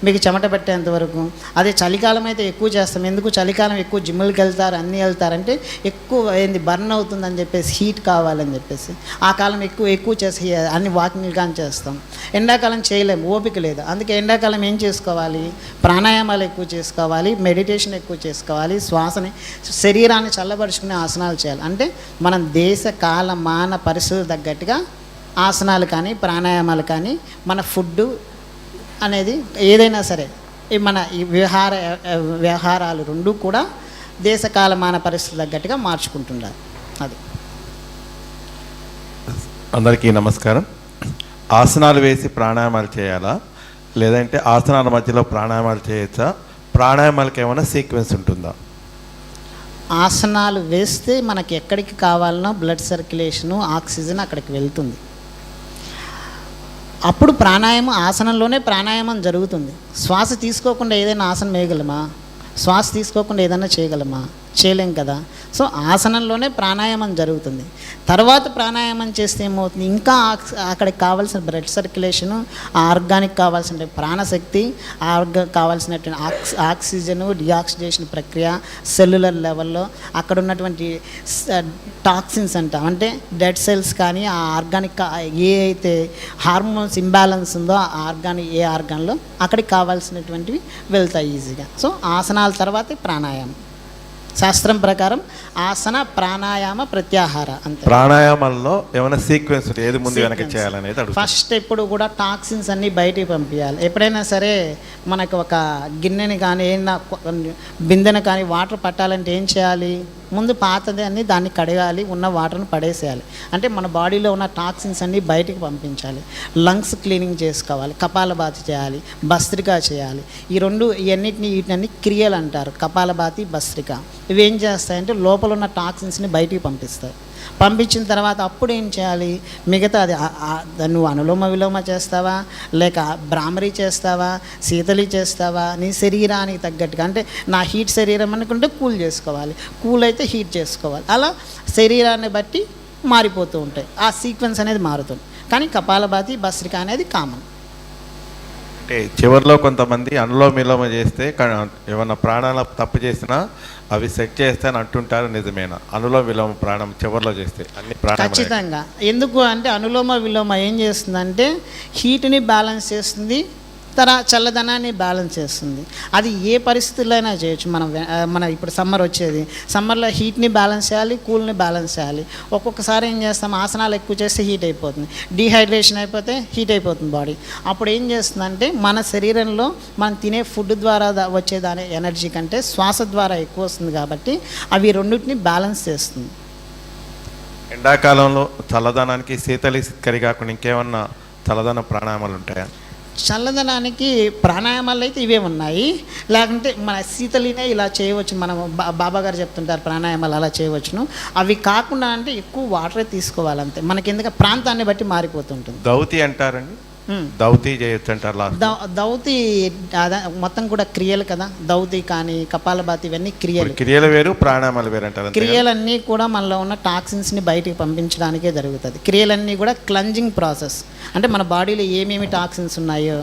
మీకు చెమట పెట్టేంతవరకు. అదే చలికాలం అయితే ఎక్కువ చేస్తాం. ఎందుకు చలికాలం ఎక్కువ జిమ్ములకి వెళ్తారు, అన్నీ వెళ్తారంటే ఎక్కువ బర్న్ అవుతుందని చెప్పేసి, హీట్ కావాలని చెప్పేసి ఆ కాలం ఎక్కువ చేసి అన్ని వాకింగ్లు కానీ చేస్తాం. ఎండాకాలం చేయలేము, ఓపిక లేదు. అందుకే ఎండాకాలం ఏం చేసుకోవాలి, ప్రాణాయామాలు ఎక్కువ చేసుకోవాలి, మెడిటేషన్ ఎక్కువ చేసుకోవాలి, శ్వాసని శరీరాన్ని చల్లబరుచుకునే ఆసనాలు చేయాలి. అంటే మనం దేశ కాల మాన పరిస్థితులు తగ్గట్టుగా ఆసనాలు కానీ ప్రాణాయామాలు కానీ మన ఫుడ్ అనేది ఏదైనా సరే మన ఈ వ్యవహారాలు రెండూ కూడా దేశ కాలమాన పరిస్థితులు తగ్గట్టుగా మార్చుకుంటున్నారు. అది. అందరికీ నమస్కారం. ఆసనాలు వేసి ప్రాణాయామాలు చేయాలా, లేదంటే ఆసనాల మధ్యలో ప్రాణాయామాలు చేయొచ్చా? ప్రాణాయామాలకు ఏమైనా సీక్వెన్స్ ఉంటుందా? ఆసనాలు వేస్తే మనకి ఎక్కడికి కావాలనో బ్లడ్ సర్క్యులేషను, ఆక్సిజన్ అక్కడికి వెళ్తుంది. అప్పుడు ప్రాణాయామం, ఆసనంలోనే ప్రాణాయామం జరుగుతుంది. శ్వాస తీసుకోకుండా ఏదైనా ఆసనం వేయగలమా? శ్వాస తీసుకోకుండా ఏదైనా చేయగలమా? చేయలేం కదా. సో ఆసనంలోనే ప్రాణాయామం జరుగుతుంది. తర్వాత ప్రాణాయామం చేస్తే ఏమవుతుంది, ఇంకా అక్కడికి కావాల్సిన బ్లడ్ సర్క్యులేషను, ఆ ఆర్గానిక్ కావాల్సిన ప్రాణశక్తి, కావాల్సినటువంటి ఆక్సిజను, డిఆక్సిడేషన్ ప్రక్రియ సెల్యులర్ లెవెల్లో అక్కడ ఉన్నటువంటి టాక్సిన్స్ అంటాం, అంటే డెడ్ సెల్స్ కానీ ఆ ఆర్గానిక్ ఏ అయితే హార్మోన్స్ ఇంబ్యాలెన్స్ ఉందో ఆ ఏ ఆర్గాన్లో అక్కడికి కావాల్సినటువంటివి వెళ్తాయి ఈజీగా. సో ఆసనాల తర్వాతే ప్రాణాయామం. శాస్త్రం ప్రకారం ఆసన ప్రాణాయామ ప్రత్యాహార అంతే. ప్రాణాయామంలో ఏమైనా సీక్వెన్స్ ఏది ముందు వెనక చేయాలనేది అడుగుతాను. ఫస్ట్ ఎప్పుడు కూడా టాక్సిన్స్ అన్నీ బయటికి పంపించాలి. ఎప్పుడైనా సరే మనకు ఒక గిన్నెని కానీ ఏదైనా బిందెని కానీ వాటర్ పట్టాలంటే ఏం చేయాలి, ముందు పాతది అన్నీ దాన్ని కడగాలి, ఉన్న వాటర్ను పడేసేయాలి. అంటే మన బాడీలో ఉన్న టాక్సిన్స్ అన్నీ బయటికి పంపించాలి. లంగ్స్ క్లీనింగ్ చేసుకోవాలి, కపాలభాతి చేయాలి, భస్త్రిక చేయాలి. వీటన్ని క్రియలు అంటారు, కపాలభాతి, భస్త్రిక. ఇవి ఏం చేస్తాయంటే లోపల ఉన్న టాక్సిన్స్ని బయటికి పంపిస్తాయి. పంపించిన తర్వాత అప్పుడు ఏం చేయాలి, మిగతా అది నువ్వు అనులోమ విలోమ చేస్తావా, లేక భ్రామరి చేస్తావా, శీతలి చేస్తావా, నీ శరీరానికి తగ్గట్టుగా. అంటే నా హీట్ శరీరం అనుకుంటే కూల్ చేసుకోవాలి, కూల్ అయితే హీట్ చేసుకోవాలి. అలా శరీరాన్ని బట్టి మారిపోతూ ఉంటాయి, ఆ సీక్వెన్స్ అనేది మారుతుంది. కానీ కపాలభాతి, భస్త్రిక అనేది కామన్. అంటే చివరిలో కొంతమంది అనులోమ విలోమ చేస్తే ఏమన్నా ప్రాణాలు తప్పు చేసినా అవి సెట్ చేస్తే అని అంటుంటారు, నిజమేనా? అనులోమ విలోమ ప్రాణం చివరిలో చేస్తే అన్ని ఖచ్చితంగా. ఎందుకు అంటే అనులోమ విలోమ ఏం చేస్తుందంటే హీట్ని బ్యాలెన్స్ చేస్తుంది, చల్లదనాన్ని బ్యాలెన్స్ చేస్తుంది. అది ఏ పరిస్థితుల్లో అయినా చేయొచ్చు. మన ఇప్పుడు సమ్మర్ వచ్చేది, సమ్మర్లో హీట్ని బ్యాలెన్స్ చేయాలి, కూల్ని బ్యాలెన్స్ చేయాలి. ఒక్కొక్కసారి ఏం చేస్తాం, ఆసనాలు ఎక్కువ చేస్తే హీట్ అయిపోతుంది, డీహైడ్రేషన్ అయిపోతే హీట్ అయిపోతుంది బాడీ. అప్పుడు ఏం చేస్తుందంటే మన శరీరంలో మనం తినే ఫుడ్ ద్వారా వచ్చే దాని ఎనర్జీ కంటే శ్వాస ద్వారా ఎక్కువ వస్తుంది కాబట్టి అవి రెండింటిని బ్యాలెన్స్ చేస్తుంది. ఎండాకాలంలో చల్లదనానికి శీతలి సిక్కరి కాకుండా ఇంకేమన్నా చల్లదన ప్రాణాయామాలు ఉంటాయా? చల్లదనానికి ప్రాణాయామాలు అయితే ఇవే ఉన్నాయి. లేకుంటే మన శీతలినే ఇలా చేయవచ్చు. మనం బాబా గారు చెప్తుంటారు ప్రాణాయామాలు అలా చేయవచ్చును. అవి కాకుండా అంటే ఎక్కువ వాటరే తీసుకోవాలంతే. మనకి ఎందుకంటే ప్రాంతాన్ని బట్టి మారిపోతుంటుంది. దౌతి అంటారండి, దౌతి చేయొచ్చు అంటారు. దౌతి మొత్తం కూడా క్రియలు కదా. దౌతి కానీ కపాలభాతి ఇవన్నీ క్రియలు వేరు, ప్రాణాయామాలు వేరు అంటారు. క్రియలన్నీ కూడా మనలో ఉన్న టాక్సిన్స్ని బయటికి పంపించడానికే జరుగుతుంది. క్రియలన్నీ కూడా క్లెన్జింగ్ ప్రాసెస్. అంటే మన బాడీలో ఏమేమి టాక్సిన్స్ ఉన్నాయో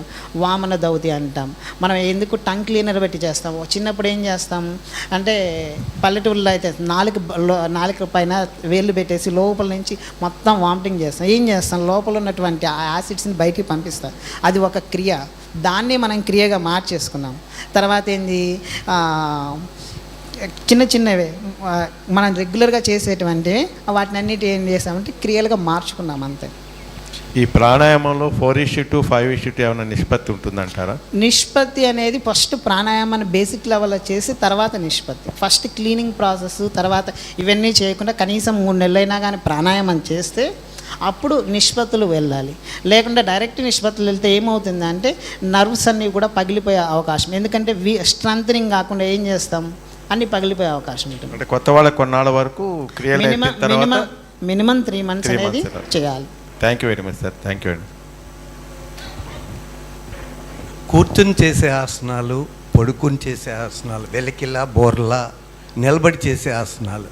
వామన దౌతి అంటాం. మనం ఎందుకు టంగ్ క్లీనర్ పెట్టి చేస్తాం. చిన్నప్పుడు ఏం చేస్తాం అంటే పల్లెటూరులో అయితే నాలుక పైన వేళ్ళు పెట్టేసి లోపల నుంచి మొత్తం వామిటింగ్ చేస్తాం. ఏం చేస్తాం, లోపల ఉన్నటువంటి ఆ యాసిడ్స్ని బయటికి పంపిస్తాం. అది ఒక క్రియ. దాన్ని మనం క్రియగా మార్చేసుకున్నాం. తర్వాత ఏంది, చిన్నవే మనం రెగ్యులర్గా చేసేటువంటి వాటిని అన్నిటి ఏం చేస్తామంటే క్రియలుగా మార్చుకున్నాం అంతే. ఈ ప్రాణాయామంలో 4:2, 5:2 ఏమైనా నిష్పత్తి ఉంటుందంటారా? నిష్పత్తి అనేది ఫస్ట్ ప్రాణాయామాన్ని బేసిక్ లెవెల్లో చేసి తర్వాత నిష్పత్తి. ఫస్ట్ క్లీనింగ్ ప్రాసెస్, తర్వాత ఇవన్నీ చేయకుండా కనీసం 3 నెలలైనా కానీ ప్రాణాయామం చేస్తే అప్పుడు నిష్పత్తులు వెళ్ళాలి. లేకుండా డైరెక్ట్ నిష్పత్తులు వెళ్తే ఏమవుతుందంటే నర్వ్స్ అన్నీ కూడా పగిలిపోయే అవకాశం. ఎందుకంటే స్ట్రెంథనింగ్ కాకుండా ఏం చేస్తాం, అన్నీ పగిలిపోయే అవకాశం ఉంటుంది. అంటే కొత్త వాళ్ళకి కొన్నాళ్ళ వరకు మినిమం 3 months అనేది చేయాలి. Thank you very much sir. Thank you అండి. కూర్చుని చేసే ఆసనాలు, పడుకుని చేసే ఆసనాలు, వెలకిలా బోర్లా నిలబడి చేసే ఆసనాలు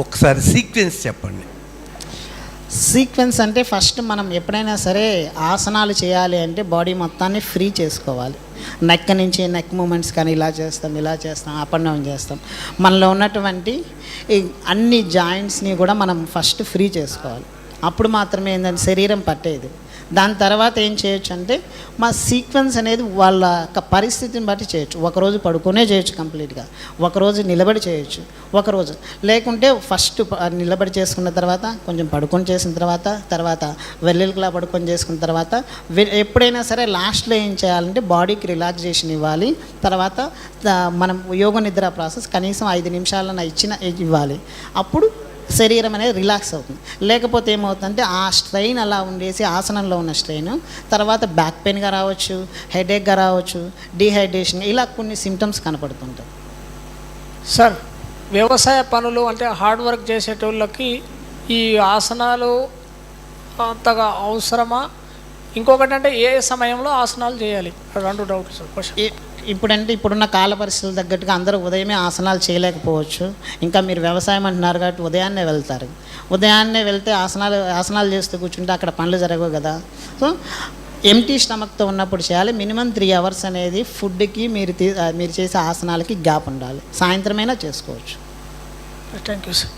ఒకసారి సీక్వెన్స్ చెప్పండి. సీక్వెన్స్ అంటే ఫస్ట్ మనం ఎప్పుడైనా సరే ఆసనాలు చేయాలి అంటే బాడీ మొత్తాన్ని ఫ్రీ చేసుకోవాలి. నెక్ నుంచి నెక్ మూమెంట్స్ కానీ ఇలా చేస్తాం, అప్ అండ్ డౌన్ చేస్తాం. మనలో ఉన్నటువంటి అన్ని జాయింట్స్ని కూడా మనం ఫస్ట్ ఫ్రీ చేసుకోవాలి. అప్పుడు మాత్రమే ఏంటంటే శరీరం పట్టేది. దాని తర్వాత ఏం చేయొచ్చు అంటే మా సీక్వెన్స్ అనేది వాళ్ళ పరిస్థితిని బట్టి చేయొచ్చు. ఒకరోజు పడుకునే చేయొచ్చు కంప్లీట్గా, ఒకరోజు నిలబడి చేయొచ్చు, ఒకరోజు లేకుంటే ఫస్ట్ నిలబడి చేసుకున్న తర్వాత కొంచెం పడుకొని చేసిన తర్వాత వెల్లెలకిలా పడుకొని చేసుకున్న తర్వాత ఎప్పుడైనా సరే లాస్ట్లో ఏం చేయాలంటే బాడీకి రిలాక్సేషన్ ఇవ్వాలి. తర్వాత మనం యోగ నిద్ర ప్రాసెస్ కనీసం 5 నిమిషాలన్నా ఇవ్వాలి. అప్పుడు శరీరం అనేది రిలాక్స్ అవుతుంది. లేకపోతే ఏమవుతుందంటే ఆ స్ట్రెయిన్ అలా ఉండేసి ఆసనంలో ఉన్న స్ట్రెయిన్ తర్వాత బ్యాక్ పెయిన్గా రావచ్చు, హెడేక్గా రావచ్చు, డీహైడ్రేషన్, ఇలా కొన్ని సిమ్టమ్స్ కనపడుతుంటాయి. సార్, వ్యవసాయ పనులు అంటే హార్డ్ వర్క్ చేసేటోళ్ళకి ఈ ఆసనాలు అంతగా అవసరమా? ఇంకొకటి అంటే ఏ సమయంలో ఆసనాలు చేయాలి? 2 డౌట్స్ సార్. క్వశ్చన్ ఇప్పుడున్న కాల పరిస్థితుల తగ్గట్టుగా అందరూ ఉదయమే ఆసనాలు చేయలేకపోవచ్చు. ఇంకా మీరు వ్యవసాయం అంటున్నారు కాబట్టి ఉదయాన్నే వెళ్తారు. ఉదయాన్నే వెళ్తే ఆసనాలు చేస్తూ కూర్చుంటే అక్కడ పనులు జరగవు కదా. సో ఎంటీ స్టమక్తో ఉన్నప్పుడు చేయాలి. మినిమం 3 hours అనేది ఫుడ్కి మీరు చేసే ఆసనాలకి గ్యాప్ ఉండాలి. సాయంత్రమైనా చేసుకోవచ్చు. Thank you sir.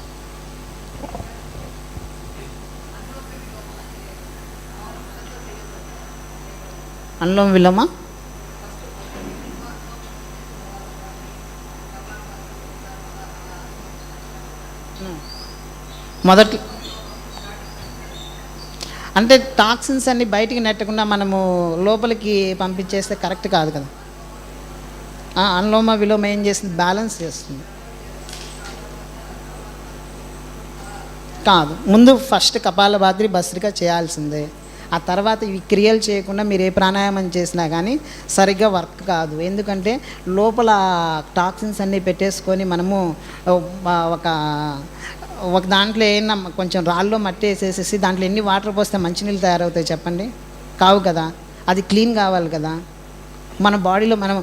అనులోమ విలోమ మొదటి అంటే టాక్సిన్స్ అన్ని బయటికి నెట్టకుండా మనము లోపలికి పంపించేస్తే కరెక్ట్ కాదు కదా. అనులోమ విలోమ ఏం చేస్తుంది, బ్యాలెన్స్ చేస్తుంది కాదు. ముందు ఫస్ట్ కపాలభాతి భస్త్రిక చేయాల్సిందే. ఆ తర్వాత ఇవి క్రియలు చేయకుండా మీరు ఏ ప్రాణాయామం చేసినా కానీ సరిగ్గా వర్క్ కాదు. ఎందుకంటే లోపల టాక్సిన్స్ అన్నీ పెట్టేసుకొని మనము ఒక దాంట్లో ఏమన్నా కొంచెం రాళ్ళలో మట్టి వేసేసేసి దాంట్లో ఎన్ని వాటర్ పోస్తే మంచినీళ్ళు తయారవుతాయి చెప్పండి? కావు కదా. అది క్లీన్ కావాలి కదా. మన బాడీలో మనం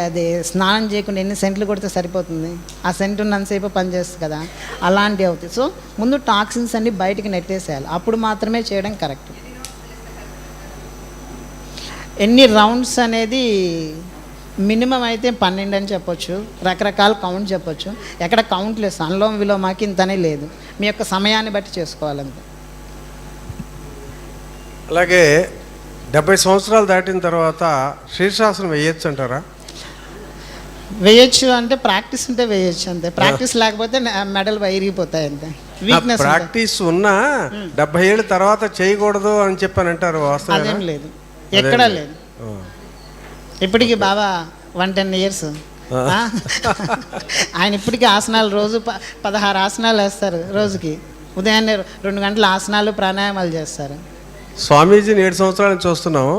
అది స్నానం చేయకుండా ఎన్ని సెంట్లు కొడితే సరిపోతుంది? ఆ సెంట్ ఉన్నంతసేపు పనిచేస్తుంది కదా. అలాంటివి అవుతాయి. సో ముందు టాక్సిన్స్ అన్నీ బయటికి నెట్టేసేయాలి. అప్పుడు మాత్రమే చేయడం కరెక్ట్. ఎన్ని రౌండ్స్ అనేది మినిమం అయితే 12 అని చెప్పొచ్చు. రకరకాల కౌంట్ చెప్పొచ్చు. ఎక్కడ కౌంట్ లేదు. అనులోమ విలోమకి ఇంతనే లేదు. మీ యొక్క సమయాన్ని బట్టి చేసుకోవాలంతే. అలాగే 70 సంవత్సరాలు దాటిన తర్వాత శీర్షాసనం వేయచ్చు అంటారా? వేయచ్చు అంటే ప్రాక్టీస్ ఉంటే వేయచ్చు అంతే. ప్రాక్టీస్ లేకపోతే మెడలు వైరిగిపోతాయి అంతే. వీక్నెస్ ప్రాక్టీస్ ఉన్నా 70 ఏళ్ళ తర్వాత చేయకూడదు అని చెప్పని అంటారు, అదేం లేదు, ఎక్కడా లేదు. ఇప్పటికి బాబా 110 ఇయర్స్ ఆయన ఇప్పటికీ ఆసనాలు రోజు 16 ఆసనాలు వేస్తారు రోజుకి. ఉదయాన్నే 2 గంటల ఆసనాలు ప్రాణాయామాలు చేస్తారు. స్వామీజీని 7 సంవత్సరాల నుంచి చూస్తున్నాము.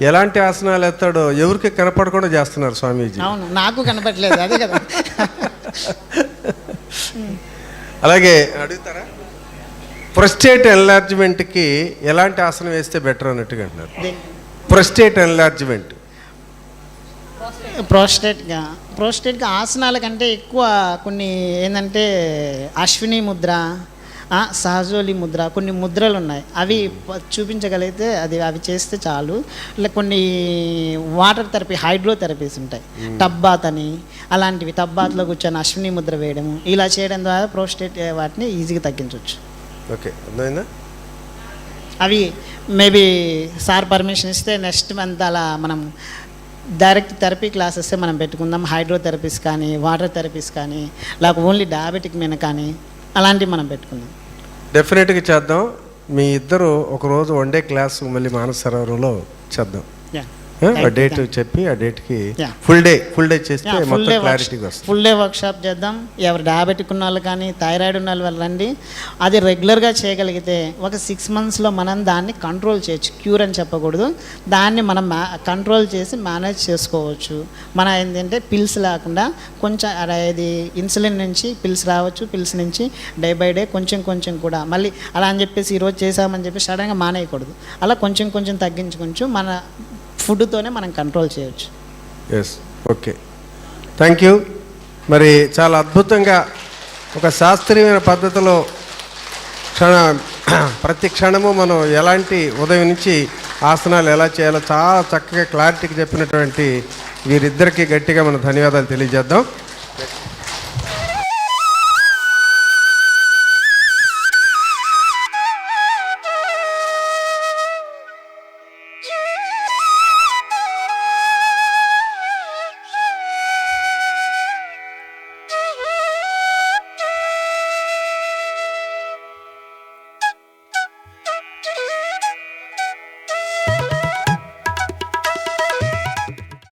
ఎలాంటి ఆసనాలు ఎత్తాడో ఎవరికి కనపడకుండా చేస్తున్నారు స్వామీజీ. అవును, నాకు కనపడలేదు, అదే కదా. అలాగే అడుగుతారా, ప్రొస్టేట్ ఎన్లార్జ్మెంట్కి ఎలాంటి ఆసనం వేస్తే బెటర్ అన్నట్టుగా అంటున్నారు. ప్రొస్టేట్ ఎన్లార్జ్మెంట్, ప్రోస్టేట్గా ఆసనాల కంటే ఎక్కువ కొన్ని ఏంటంటే అశ్విని ముద్ర, సహజోలి ముద్ర, కొన్ని ముద్రలు ఉన్నాయి, అవి చూపించగలిగితే అవి చేస్తే చాలు. ఇలా కొన్ని వాటర్ థెరపీ, హైడ్రోథెరపీస్ ఉంటాయి, టబ్బాత్ అని, అలాంటివి టబ్బాత్లో కూర్చొని అశ్విని ముద్ర వేయడము, ఇలా చేయడం ద్వారా ప్రోస్టేట్ వాటిని ఈజీగా తగ్గించవచ్చు. ఓకే, అర్థమైందా? అవి మేబీ సార్ పర్మిషన్ ఇస్తే నెక్స్ట్ మంత్ అలా మనం డైరెక్ట్ థెరపీ క్లాసెస్ మనం పెట్టుకుందాం. హైడ్రోథెరపీస్ కానీ, వాటర్ థెరపీస్ కానీ, లేకపోతే ఓన్లీ డయాబెటిక్ మీద కానీ అలాంటివి మనం పెట్టుకుందాం. డెఫినెట్గా చేద్దాం. మీ ఇద్దరు ఒకరోజు 1 డే క్లాసు మళ్ళీ మానస సరోవరంలో చేద్దాం. ఆ డేట్ చెప్పి ఆ డేట్కి ఫుల్ డే చేస్తే మొత్తం క్లారిటీగా వస్తుంది. ఫుల్ డే వర్క్షాప్ చేద్దాం. ఎవరు డయాబెటిక్ ఉన్న వాళ్ళు కానీ, థైరాయిడ్ ఉన్న వాళ్ళు రండి. అది రెగ్యులర్గా చేయగలిగితే ఒక 6 monthsలో మనం దాన్ని కంట్రోల్ చేయొచ్చు. క్యూర్ అని చెప్పకూడదు, దాన్ని మనం కంట్రోల్ చేసి మేనేజ్ చేసుకోవచ్చు. మన ఏంటంటే పిల్స్ లేకుండా కొంచెం ఇది ఇన్సులిన్ నుంచి పిల్స్ రావచ్చు, పిల్స్ నుంచి డే బై డే కొంచెం కూడా మళ్ళీ అలా అని చెప్పేసి ఈరోజు చేసామని చెప్పి సడన్గా మానేయకూడదు. అలా కొంచెం తగ్గించుకొంచెం మన ఫుడ్తోనే మనం కంట్రోల్ చేయొచ్చు. Yes, okay, thank you. మరి చాలా అద్భుతంగా ఒక శాస్త్రీయమైన పద్ధతిలో ప్రతి క్షణము మనం ఎలాంటి ఉదయం నుంచి ఆసనాలు ఎలా చేయాలో చాలా చక్కగా క్లారిటీగా చెప్పినటువంటి వీరిద్దరికీ గట్టిగా మనం ధన్యవాదాలు తెలియజేద్దాం.